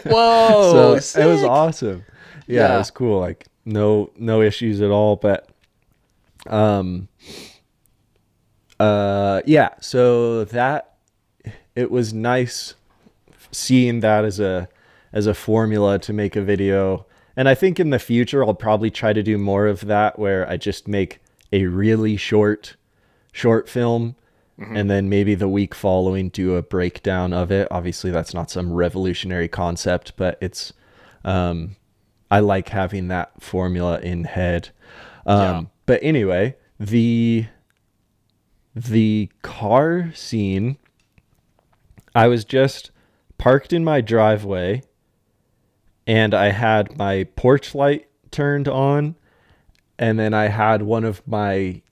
Whoa. So sick. it was awesome. Yeah, it was cool. Like no issues at all. But, so that, it was nice seeing that as a formula to make a video. And I think in the future, I'll probably try to do more of that where I just make a really short film and then maybe the week following do a breakdown of it. Obviously, that's not some revolutionary concept, but it's I like having that formula in head. But anyway, the car scene, I was just parked in my driveway. And I had my porch light turned on, and then I had one of the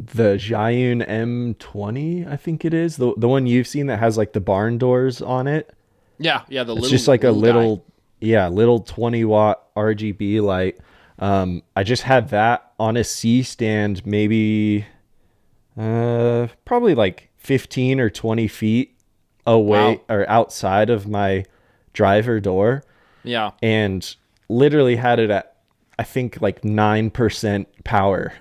Zhiyun M20, I think it is, the one you've seen that has like the barn doors on it. Yeah, it's just like a little 20-watt RGB light. I just had that on a C stand, maybe probably like 15 or 20 feet away or outside of my driver door. Yeah. And literally had it at, I think, like 9% power.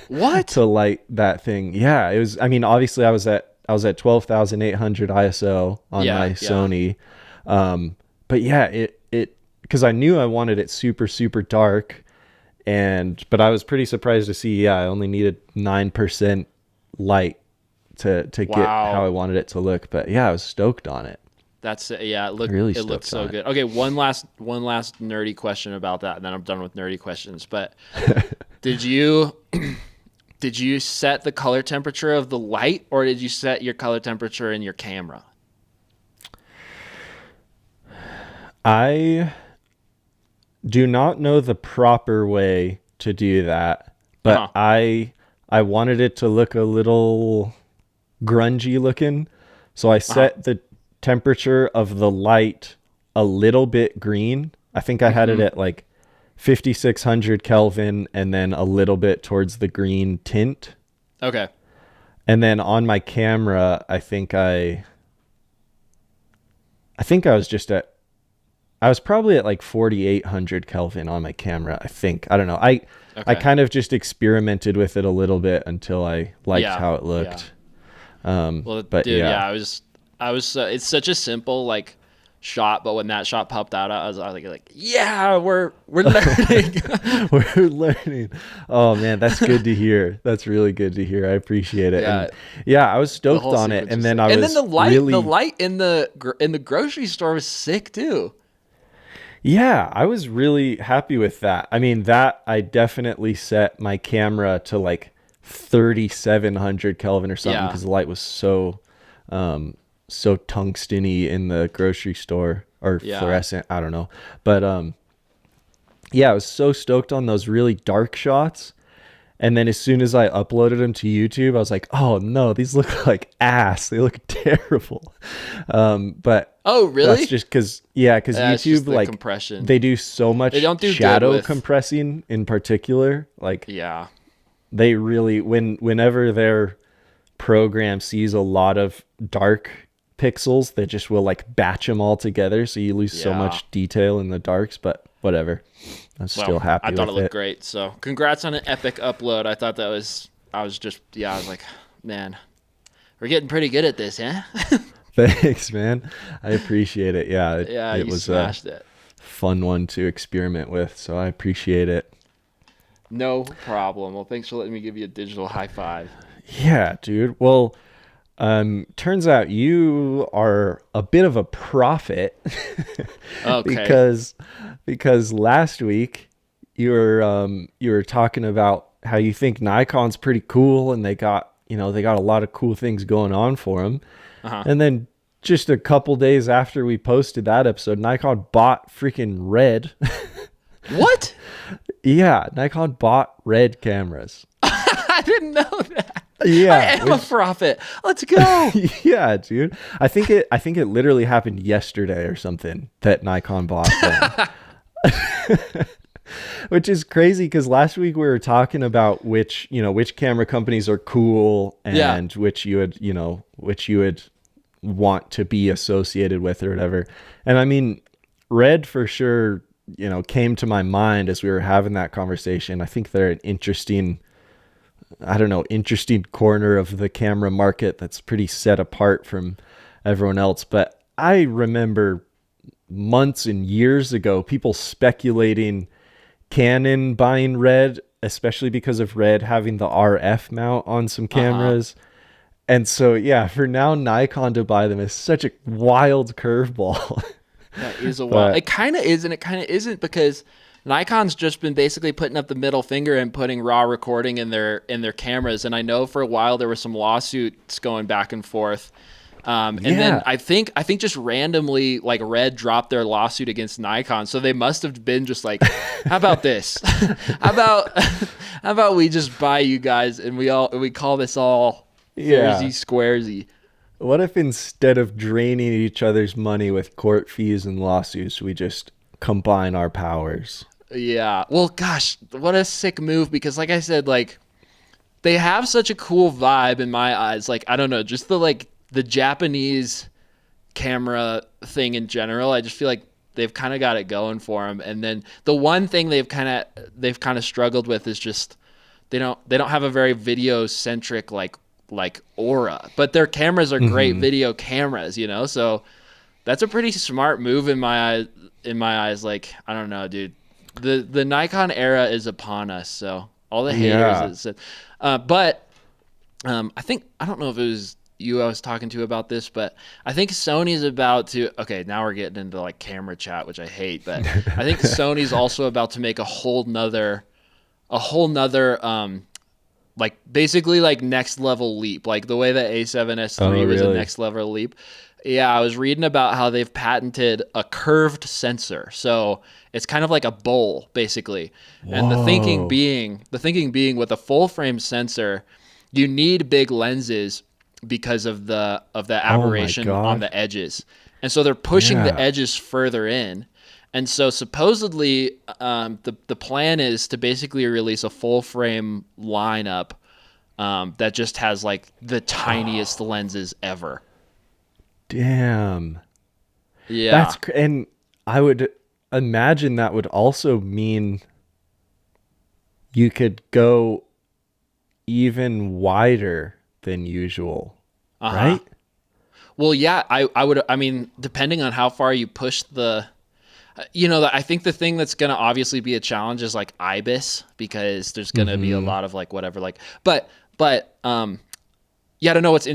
What? To light that thing. Yeah, it was, I mean, obviously I was at 12,800 ISO on my Sony. But yeah, it because I knew I wanted it super, super dark. But I was pretty surprised to see, I only needed 9% light to get how I wanted it to look. But yeah, I was stoked on it. That's it looked so good. Okay, one last nerdy question about that, and then I'm done with nerdy questions. But did you set the color temperature of the light, or did you set your color temperature in your camera? I do not know the proper way to do that, but I wanted it to look a little grungy looking, so I set the temperature of the light a little bit green. I think I had it at like 5600 Kelvin and then a little bit towards the green tint. Okay. And then on my camera, I think I was just at I was probably at like 4,800 Kelvin on my camera, I think. I don't know. I Okay. kind of just experimented with it a little bit until I liked how it looked. Well, But dude, yeah. I was. It's such a simple like shot, but when that shot popped out, I was like, yeah, we're learning. We're learning. Oh man, that's good to hear. That's really good to hear. I appreciate it. Yeah. And yeah, I was The stoked whole on it, sequence and was then sick. I was And then really the light in the grocery store was sick too. yeah, I was really happy with that. I mean, that I definitely set my camera to like 3,700 Kelvin or something Yeah. because the light was so tungsten-y in the grocery store or Yeah. fluorescent. I don't know, but yeah, I was so stoked on those really dark shots. And then as soon as I uploaded them to YouTube, I was like, oh no, these look like ass. They look terrible. But Oh, really? that's just because, because Yeah, it's just YouTube, the like, compression. they do so much They don't do good shadow with- compressing in particular. Like, Yeah. they really, whenever their program sees a lot of dark pixels, they just will like batch them all together. So you lose so Yeah. much detail in the darks, but whatever. I'm still happy I thought with it looked great. So congrats on an epic upload. I thought I was like, man, we're getting pretty good at this, huh? Thanks, man. I appreciate it. Yeah, it You was smashed it. fun one to experiment with, so I appreciate it. No problem. Well, thanks for letting me give you a digital high five. Yeah, dude. Well, turns out you are a bit of a prophet Okay. because last week you were talking about how you think Nikon's pretty cool and they got a lot of cool things going on for them. Uh-huh. And then just a couple days after we posted that episode, Nikon bought freaking Red. What? Yeah, Nikon bought Red cameras. I didn't know that. Yeah, I am a prophet. Let's go. yeah, dude. I think it literally happened yesterday or something that Nikon bought them. Which is crazy because last week we were talking about which camera companies are cool and which you would want to be associated with or whatever. And I mean, Red for sure, came to my mind as we were having that conversation. I think they're an interesting corner of the camera market that's pretty set apart from everyone else. But I remember months and years ago, people speculating Canon buying Red, especially because of Red having the RF mount on some cameras. And so, yeah, for now Nikon to buy them is such a wild curveball. That is a wild. It kind of is and it kind of isn't because Nikon's just been basically putting up the middle finger and putting raw recording in their cameras. And I know for a while there were some lawsuits going back and forth. And then I think just randomly like Red dropped their lawsuit against Nikon. So they must have been just like, how about this? how about we just buy you guys and we call this all fairsy squaresy. What if instead of draining each other's money with court fees and lawsuits, we just combine our powers? Yeah. Well, gosh, what a sick move because like I said, like they have such a cool vibe in my eyes. Like, I don't know, just the Japanese camera thing in general. I just feel like they've kind of got it going for them. And then the one thing they've kind of struggled with is just they don't have a very video centric like aura, but their cameras are great video cameras, so that's a pretty smart move in my eyes. Like, I don't know, dude, the Nikon era is upon us. So all the haters, but I think, I don't know if it was you I was talking to about this, but I think Sony's about to, okay, now we're getting into like camera chat, which I hate, but I think Sony's also about to make a whole nother like basically like next level leap, like the way that A7S III was a next level leap. Yeah, I was reading about how they've patented a curved sensor. So it's kind of like a bowl, basically. Whoa. And the thinking being with a full frame sensor, you need big lenses because of the aberration on the edges. And so they're pushing the edges further in. And so supposedly the plan is to basically release a full frame lineup that just has like the tiniest lenses ever. Damn. Yeah. And I would imagine that would also mean you could go even wider than usual, right? Well, yeah, I mean, depending on how far you push the, I think the thing that's going to obviously be a challenge is like IBIS, because there's going to be a lot of like whatever, like, yeah, I don't know. What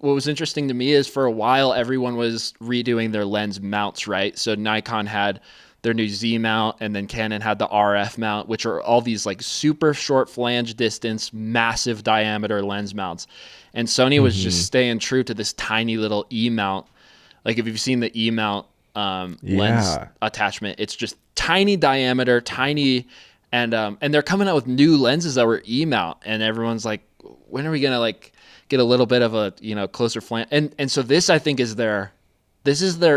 was interesting to me is for a while, everyone was redoing their lens mounts, right? So Nikon had their new Z mount, and then Canon had the RF mount, which are all these like super short flange distance, massive diameter lens mounts. And Sony was just staying true to this tiny little E mount. Like if you've seen the E mount lens attachment, it's just tiny diameter, tiny, and they're coming out with new lenses that were E mount, and everyone's like, when are we gonna like get a little bit of a closer flange? And so this, I think, is their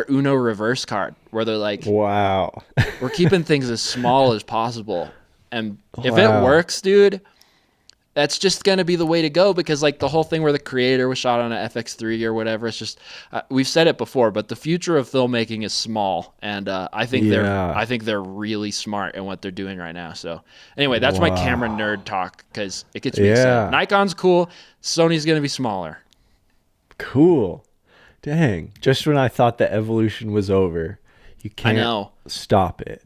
Uno reverse card, where they're like, wow, we're keeping things as small as possible, and if it works, dude, that's just going to be the way to go, because like the whole thing where the creator was shot on an FX3 or whatever, it's just we've said it before, but the future of filmmaking is small, and I think they're really smart in what they're doing right now. So anyway, that's my camera nerd talk, because it gets me excited. Nikon's cool, Sony's going to be smaller. Cool. Dang, just when I thought the evolution was over, you can't stop it.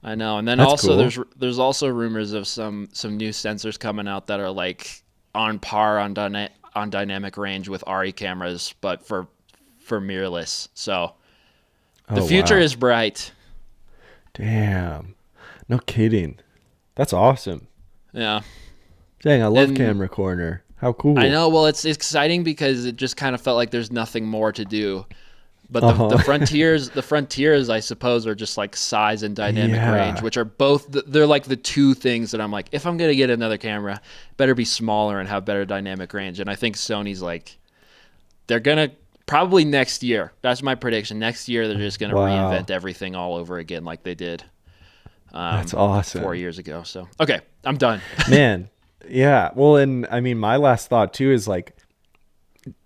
I know. And then That's also cool. there's also rumors of some new sensors coming out that are like on par on dynamic range with RE cameras, but for mirrorless. So the future is bright. Damn. No kidding. That's awesome. Yeah. Dang, I love Camera Corner. How cool. I know. Well, it's exciting because it just kind of felt like there's nothing more to do. But the frontiers, I suppose, are just like size and dynamic range, which are both, they're like the two things that I'm like, if I'm going to get another camera, better be smaller and have better dynamic range. And I think Sony's like, they're going to probably next year. That's my prediction. Next year, they're just going to reinvent everything all over again like they did. That's awesome. 4 years ago. So, okay, I'm done. Man. Yeah. Well, and I mean, my last thought too is like,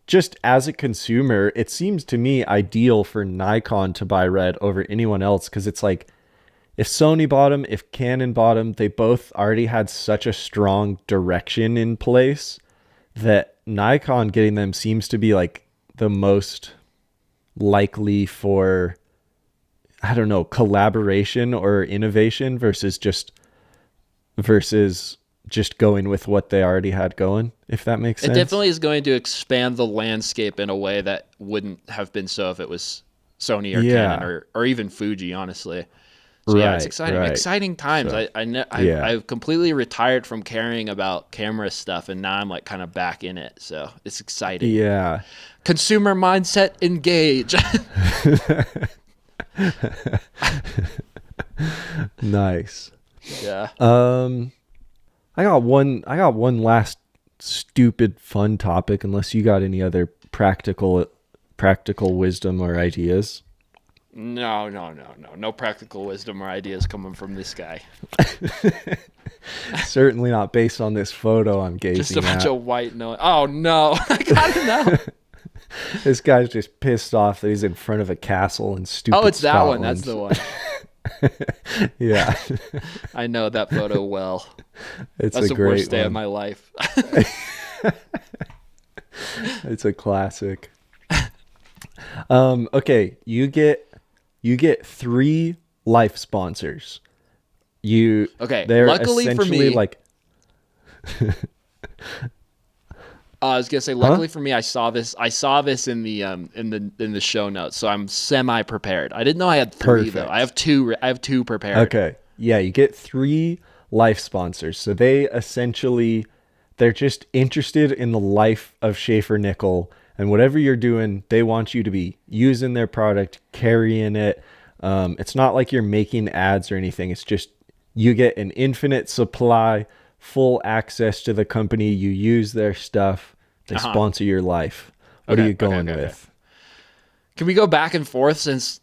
just as a consumer, it seems to me ideal for Nikon to buy Red over anyone else, because it's like, if Sony bought them, if Canon bought them, they both already had such a strong direction in place that Nikon getting them seems to be like the most likely for, I don't know, collaboration or innovation versus just going with what they already had going, if that makes sense. It definitely is going to expand the landscape in a way that wouldn't have been so if it was Sony or Canon or even Fuji, honestly. So yeah, it's exciting. Exciting times. So, I've completely retired from caring about camera stuff, and now I'm like kind of back in it. So it's exciting. Yeah. Consumer mindset, engage. Nice. Yeah. I got one last stupid fun topic, unless you got any other practical wisdom or ideas. No. No practical wisdom or ideas coming from this guy. Certainly not based on this photo I'm gazing at. Just a bunch of white noise. Oh no. I gotta know. This guy's just pissed off that he's in front of a castle in stupid it's that Scotland. one. That's the one. Yeah. I know that photo well. That's the great worst day one. of my life. It's a classic. Okay, you get 3 life sponsors. They're luckily for me, like I was gonna say, luckily for me, I saw this in the show notes, so I'm semi prepared. I didn't know I had 3 though. I have two prepared. Okay, yeah, you get 3 life sponsors. So they're just interested in the life of Shaffer Nickel, and whatever you're doing, they want you to be using their product, carrying it. It's not like you're making ads or anything. It's just you get an infinite supply, full access to the company. You use their stuff. They sponsor your life. What are you going with? Can we go back and forth, since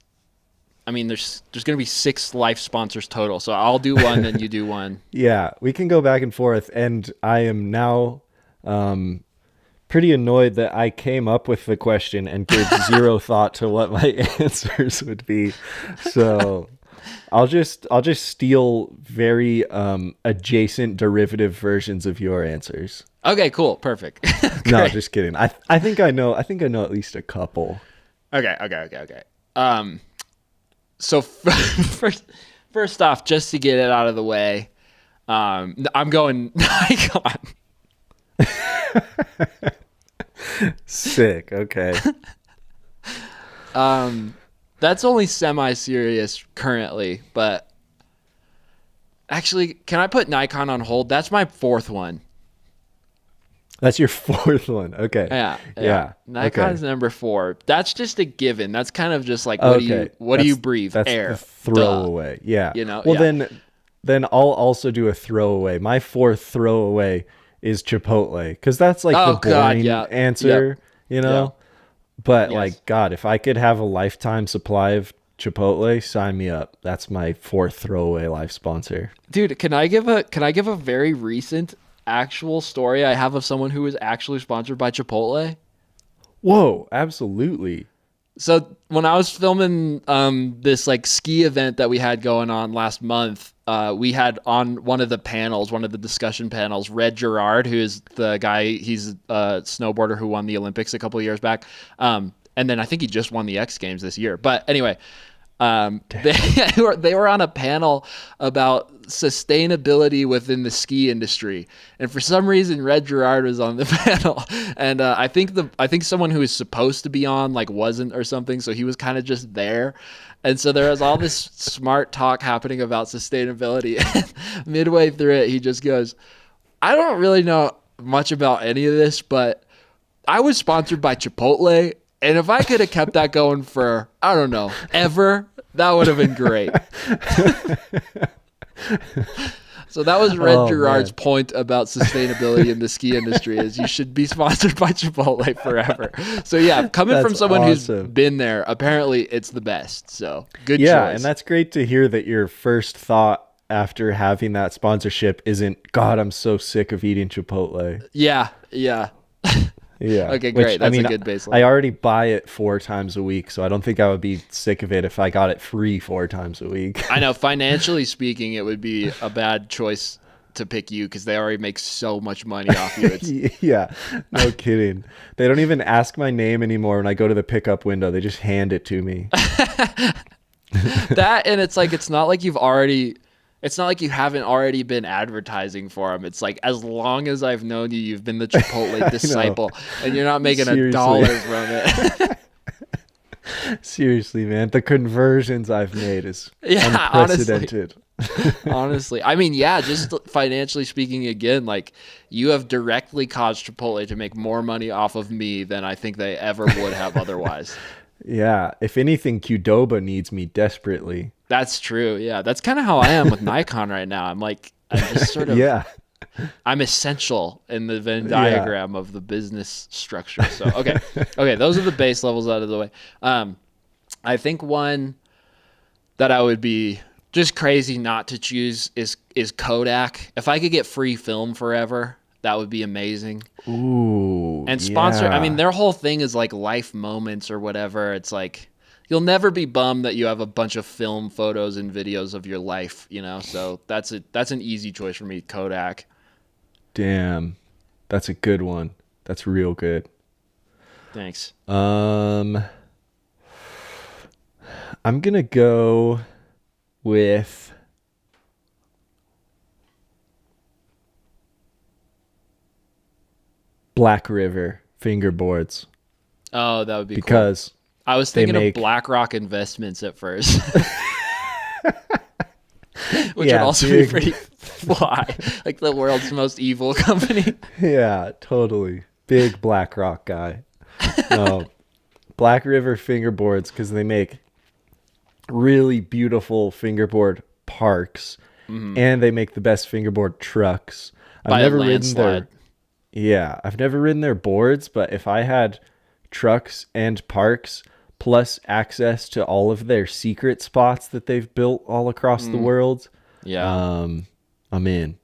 I mean there's going to be 6 life sponsors total. So I'll do one, then you do one. Yeah, we can go back and forth, and I am now pretty annoyed that I came up with the question and gave zero thought to what my answers would be. So I'll just steal very adjacent derivative versions of your answers. Okay, cool. Perfect. No, just kidding. I think I know at least a couple. Okay. So first off, just to get it out of the way, I'm going Nikon. Sick. Okay. That's only semi-serious currently, but actually, can I put Nikon on hold? That's my fourth one. That's your fourth one. Okay. Yeah. Nikon's number 4. That's just a given. That's kind of just like, what do you breathe? That's Air. the throwaway. Duh. Yeah. You know. Well, then I'll also do a throwaway. My fourth throwaway is Chipotle, because that's like the boring answer, you know. Yep. But like, God, if I could have a lifetime supply of Chipotle, sign me up. That's my fourth throwaway life sponsor. Dude, can I give a very recent actual story I have of someone who was actually sponsored by Chipotle? Whoa, absolutely. So when I was filming this like ski event that we had going on last month, we had on one of the discussion panels, Red Gerard, who is the guy, he's a snowboarder who won the Olympics a couple of years back. And then I think he just won the X Games this year. But anyway, they were on a panel about sustainability within the ski industry, and for some reason Red Gerard was on the panel, and I think someone who was supposed to be on like wasn't or something, so he was kind of just there. And so there was all this smart talk happening about sustainability. And midway through it, he just goes, I don't really know much about any of this, but I was sponsored by Chipotle, and if I could have kept that going for, I don't know, ever, that would have been great. So that was Red Gerard's point about sustainability in the ski industry, is you should be sponsored by Chipotle forever. So yeah, coming from someone who's been there, apparently it's the best. So good choice. Yeah, and that's great to hear that your first thought after having that sponsorship isn't, God, I'm so sick of eating Chipotle. Yeah. Yeah. Okay, great. That's a good baseline. I already buy it 4 times a week, so I don't think I would be sick of it if I got it free 4 times a week. I know, financially speaking, it would be a bad choice to pick you because they already make so much money off you. Yeah, no kidding. They don't even ask my name anymore when I go to the pickup window. They just hand it to me. That, and it's like, it's not like you haven't already been advertising for them. It's like, as long as I've known you, you've been the Chipotle disciple, and you're not making $1 from it. Seriously, man, the conversions I've made is unprecedented. Honestly, I mean, yeah, just financially speaking, again, like, you have directly caused Chipotle to make more money off of me than I think they ever would have otherwise. Yeah, if anything, Qdoba needs me desperately. That's true. Yeah, that's kind of how I am with Nikon right now. I'm just sort of I'm essential in the Venn diagram of the business structure. So okay, those are the base levels out of the way. I think one that I would be just crazy not to choose is Kodak. If I could get free film forever, that would be amazing. Ooh, and sponsor. I mean, their whole thing is like life moments or whatever. It's like, you'll never be bummed that you have a bunch of film photos and videos of your life, you know? So that's an easy choice for me, Kodak. Damn. That's a good one. That's real good. Thanks. I'm going to go with Black River fingerboards. Oh, that would be because cool. I was thinking of BlackRock Investments at first. Which would also be pretty fly. Like the world's most evil company. Yeah, totally. Big BlackRock guy. No, Black River fingerboards, because they make really beautiful fingerboard parks, and they make the best fingerboard trucks. I've never ridden their boards, but if I had trucks and parks plus access to all of their secret spots that they've built all across the world, I'm in.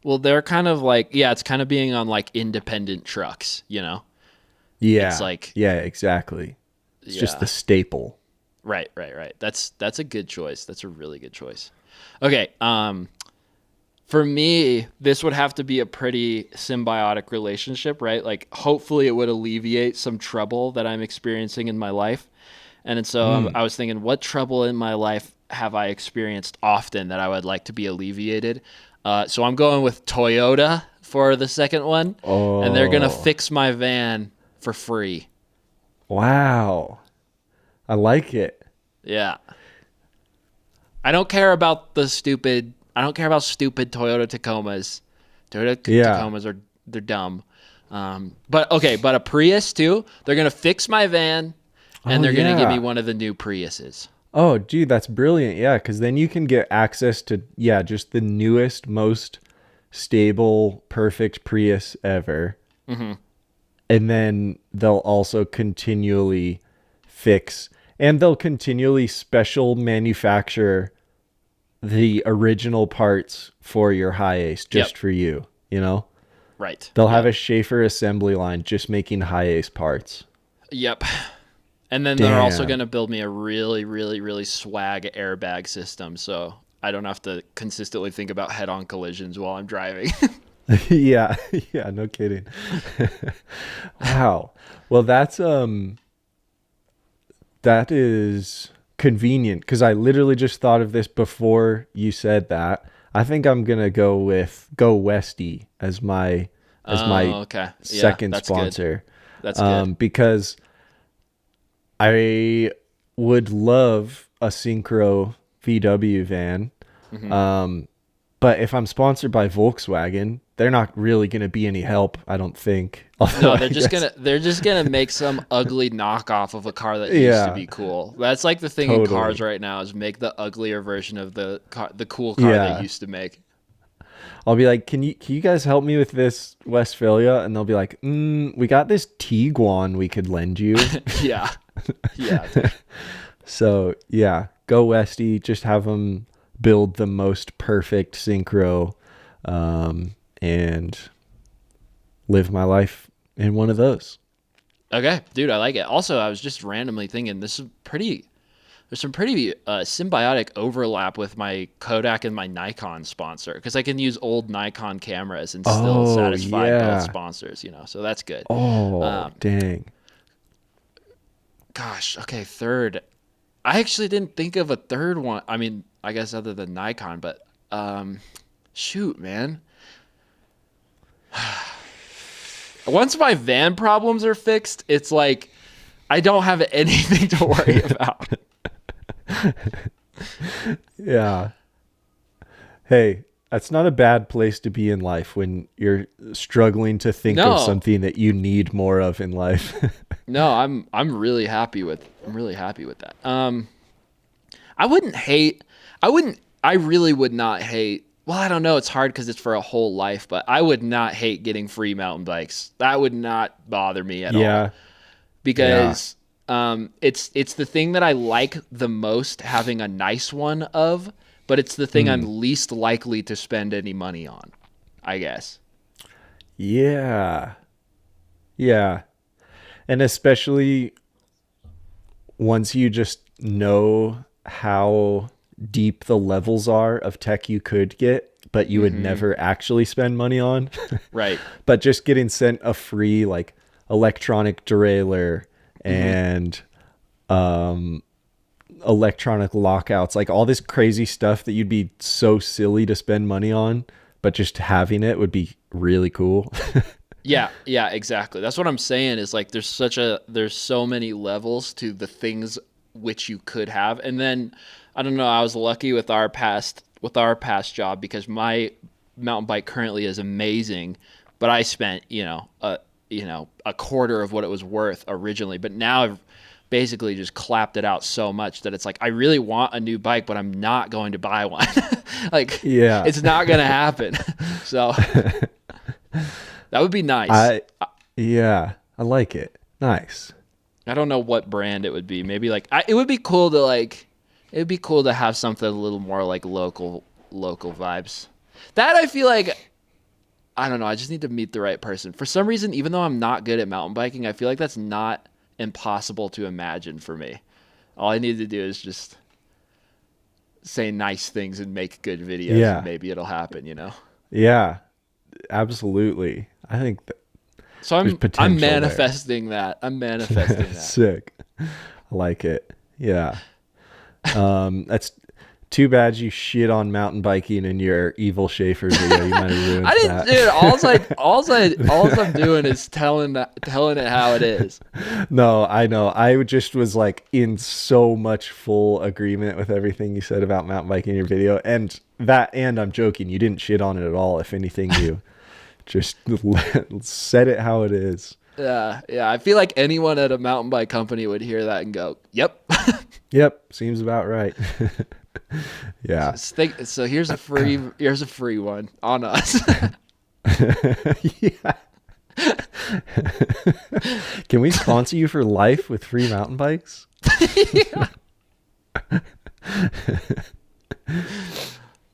Well, they're kind of like, yeah, it's kind of being on like independent trucks, you know? Yeah. It's like, yeah, exactly. It's just yeah. the staple. Right. That's a good choice. That's a really good choice. Okay. For me, this would have to be a pretty symbiotic relationship, right? Like, hopefully, it would alleviate some trouble that I'm experiencing in my life. And so I was thinking, what trouble in my life have I experienced often that I would like to be alleviated? So I'm going with Toyota for the second one, and they're gonna Oh, fix my van for free. wow. I like it. Yeah. I don't care about the stupid. I don't care about stupid Toyota Tacomas. Yeah. Tacomas they're dumb. But okay, but a Prius too. They're gonna fix my van, and Oh, they're gonna give me yeah. one of the new Priuses. Oh, dude, that's brilliant. Yeah, because then you can get access to, yeah, just the newest, most stable, perfect Prius ever. Mm-hmm. And then they'll also continually fix and they'll continually special manufacture the original parts for your high ace just Yep. for you, you know? Right. They'll have Yep. a Shaffer assembly line just making high ace parts. Yep. And then they're also Damn. gonna build me a really, really, really swag airbag system, so I don't have to consistently think about head-on collisions while I'm driving. Yeah, yeah, no kidding. Wow. Well, that is convenient because I literally just thought of this before you said that. I think I'm gonna go Westy as my Oh, okay. Yeah, second that's good. sponsor. That's good. Because I would love a Synchro VW van. Mm-hmm. But if I'm sponsored by Volkswagen, they're not really going to be any help, I don't think. Although No, I guess, they're just gonna make some ugly knockoff of a car that used to yeah, be cool. That's like the thing in cars totally. right now is make the uglier version of the cool car they Yeah. used to make. I'll be like, can you guys help me with this Westphalia? And they'll be like, we got this Tiguan we could lend you. Yeah, yeah, dude. So yeah, go Westy. Just have them build the most perfect synchro, and live my life in one of those. Okay, dude, I like it. Also, I was just randomly thinking this is pretty. There's some pretty symbiotic overlap with my Kodak and my Nikon sponsor because I can use old Nikon cameras and still Oh satisfy both yeah. sponsors, you know. So that's good. Oh Um, dang. Gosh, okay, third. I actually didn't think of a third one. I mean, I guess other than Nikon, but shoot, man. Once my van problems are fixed, it's like I don't have anything to worry about. Yeah. Hey, that's not a bad place to be in life when you're struggling to think of No, something that you need more of in life. no, I'm really happy with that. I wouldn't hate. I really would not hate. Well, I don't know. It's hard because it's for a whole life, but I would not hate getting free mountain bikes. That would not bother me at all Yeah. Yeah. because it's the thing that I like the most having a nice one of, but it's the thing Hmm. I'm least likely to spend any money on, I guess. Yeah. Yeah. And especially once you just know how deep the levels are of tech you could get, but you would Hmm. never actually spend money on. Right. But just getting sent a free like electronic derailleur Hmm. and um electronic lockouts, like all this crazy stuff that you'd be so silly to spend money on, but just having it would be really cool. Yeah, yeah, exactly. That's what I'm saying is like there's so many levels to the things which you could have. And then I don't know, I was lucky with our past job because my mountain bike currently is amazing, but I spent, a quarter of what it was worth originally, but now I've basically just clapped it out so much that it's like I really want a new bike, but I'm not going to buy one. Like Yeah. it's not going to happen. So that would be nice. I Yeah, I like it. Nice. I don't know what brand it would be. Maybe like it would be cool to it would be cool to have something a little more like local vibes. That I feel like I don't know. I just need to meet the right person. For some reason, even though I'm not good at mountain biking, I feel like that's not impossible to imagine for me. All I need to do is just say nice things and make good videos, and maybe it'll happen, you know? Yeah, absolutely. I think so I'm manifesting that. I'm manifesting that. Sick. I like it. Yeah. That's too bad you shit on mountain biking in your evil Shaffer video. You might have ruined I didn't, that. Dude, all I'm doing is telling it how it is. No, I know. I just was like in so much full agreement with everything you said about mountain biking in your video. And I'm joking. You didn't shit on it at all. If anything, you just said it how it is. Yeah. I feel like anyone at a mountain bike company would hear that and go, "Yep." Yep, seems about right. Yeah. So here's a free one on us. Yeah. Can we sponsor you for life with free mountain bikes?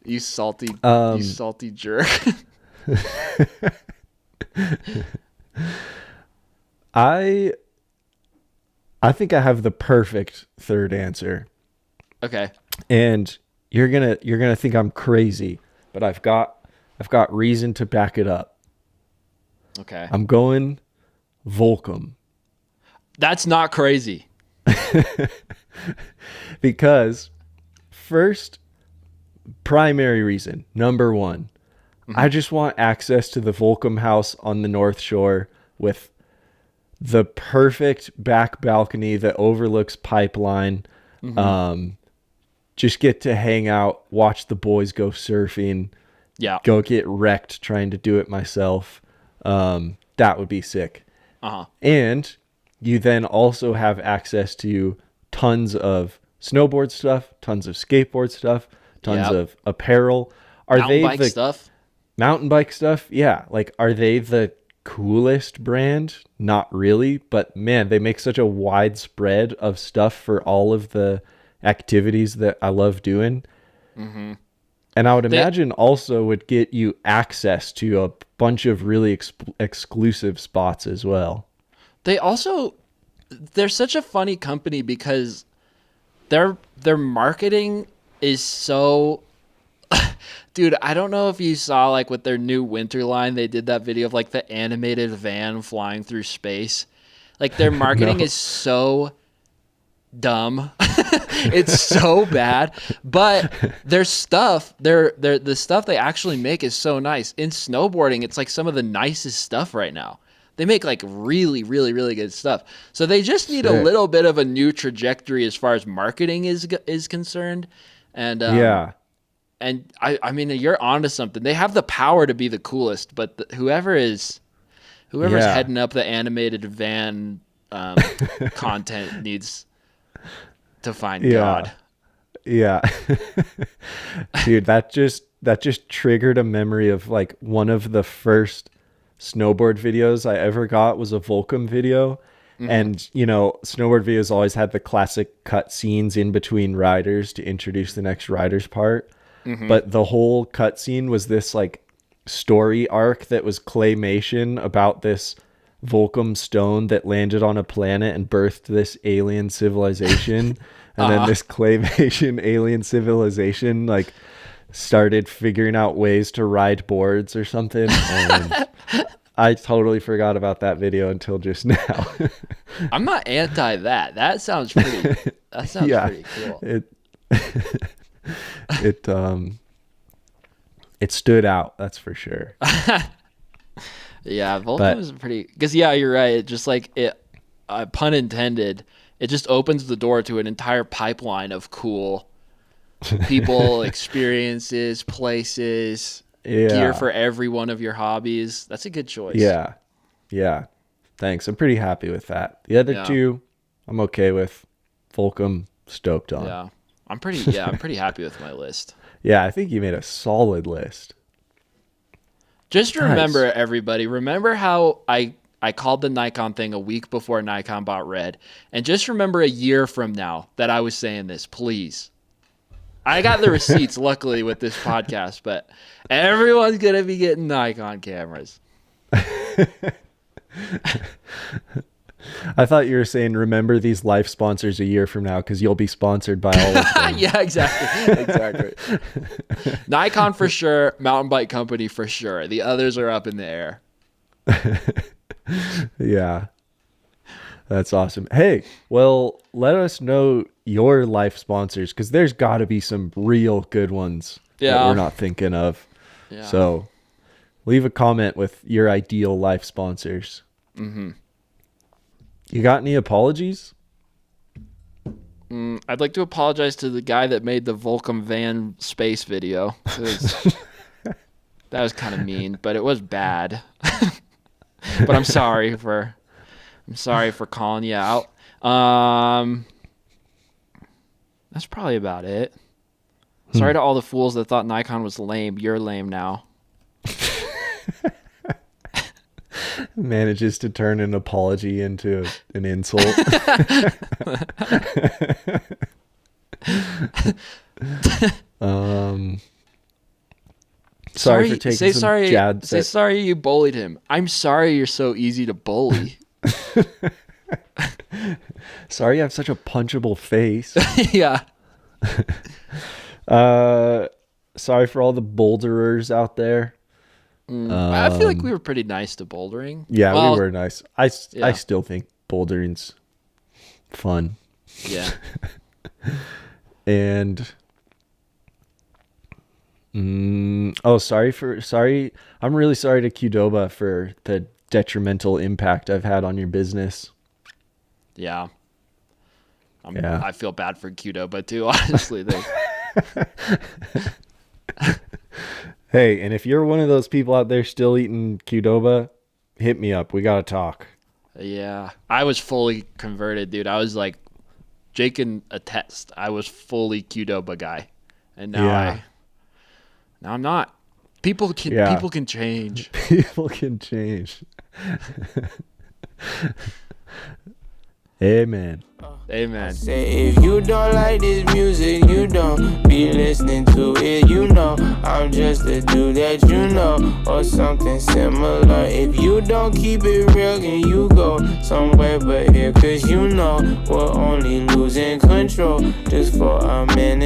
You salty jerk. I think I have the perfect third answer. Okay. And you're gonna think I'm crazy, but I've got reason to back it up. Okay. I'm going Volcom. That's not crazy. Because first, primary reason, number one, I just want access to the Volcom house on the North Shore with the perfect back balcony that overlooks Pipeline. Just get to hang out, watch the boys go surfing. Yeah. Go get wrecked trying to do it myself. That would be sick. And you then also have access to tons of snowboard stuff, tons of skateboard stuff, tons of apparel. Mountain bike stuff? Yeah. Like, are they the coolest brand? Not really, but man, they make such a wide spread of stuff for all of the activities that I love doing. And I would imagine also would get you access to a bunch of really exclusive spots as well. They're such a funny company because their marketing is so dude, I don't know if you saw like with their new winter line, they did that video of like the animated van flying through space. Like their marketing is so dumb. It's so bad, but their stuff, the stuff they actually make is so nice. In snowboarding, it's like some of the nicest stuff right now. They make like really, really, really good stuff. So they just need a little bit of a new trajectory as far as marketing is concerned. And and I mean, you're onto something. They have the power to be the coolest, but whoever's heading up the animated van content needs to find God. Yeah. Dude, that just triggered a memory of like one of the first snowboard videos I ever got was a Volcom video. And, you know, snowboard videos always had the classic cut scenes in between riders to introduce the next rider's part. But the whole cut scene was this like story arc that was claymation about this Volcom stone that landed on a planet and birthed this alien civilization. And then this claymation alien civilization like started figuring out ways to ride boards or something. And I totally forgot about that video until just now. I'm not anti that. That sounds pretty pretty cool. It stood out, that's for sure. Yeah, Volcom is pretty, because you're right. It just like pun intended, it just opens the door to an entire pipeline of cool people, experiences, places, gear for every one of your hobbies. That's a good choice. Yeah. Thanks. I'm pretty happy with that. The other two, I'm okay with. Volcom, stoked on. Yeah. I'm pretty happy with my list. Yeah, I think you made a solid list. Just remember, everybody, remember how I called the Nikon thing a week before Nikon bought Red. And just remember a year from now that I was saying this, please. I got the receipts, luckily, with this podcast, but everyone's going to be getting Nikon cameras. I thought you were saying, remember these life sponsors a year from now because you'll be sponsored by all of them. Yeah, exactly. Nikon for sure, mountain bike company for sure. The others are up in the air. Yeah. That's awesome. Hey, well, let us know your life sponsors because there's got to be some real good ones that we're not thinking of. Yeah. So leave a comment with your ideal life sponsors. Mm-hmm. You got any apologies? I'd like to apologize to the guy that made the Volcom van space video. That was kind of mean, but it was bad. But I'm sorry for calling you out. That's probably about it. Sorry to all the fools that thought Nikon was lame. You're lame now. Manages to turn an apology into an insult. Sorry for taking some jabs. Say sorry you bullied him. I'm sorry you're so easy to bully. Sorry you have such a punchable face. Yeah. Sorry for all the boulderers out there. I feel like we were pretty nice to bouldering. Yeah, we were nice. I still think bouldering's fun. Yeah. And sorry. I'm really sorry to Qdoba for the detrimental impact I've had on your business. Yeah. I feel bad for Qdoba too, honestly. Hey, and if you're one of those people out there still eating Qdoba, hit me up. We got to talk. Yeah. I was fully converted, dude. I was like, Jake can attest. I was fully Qdoba guy. And now now I'm not. People can change. People can change. Amen. Amen. Say if you don't like this music, you don't be listening to it. You know, I'm just a dude that you know, or something similar. If you don't keep it real, then you go somewhere but here, cause you know we're only losing control just for a minute.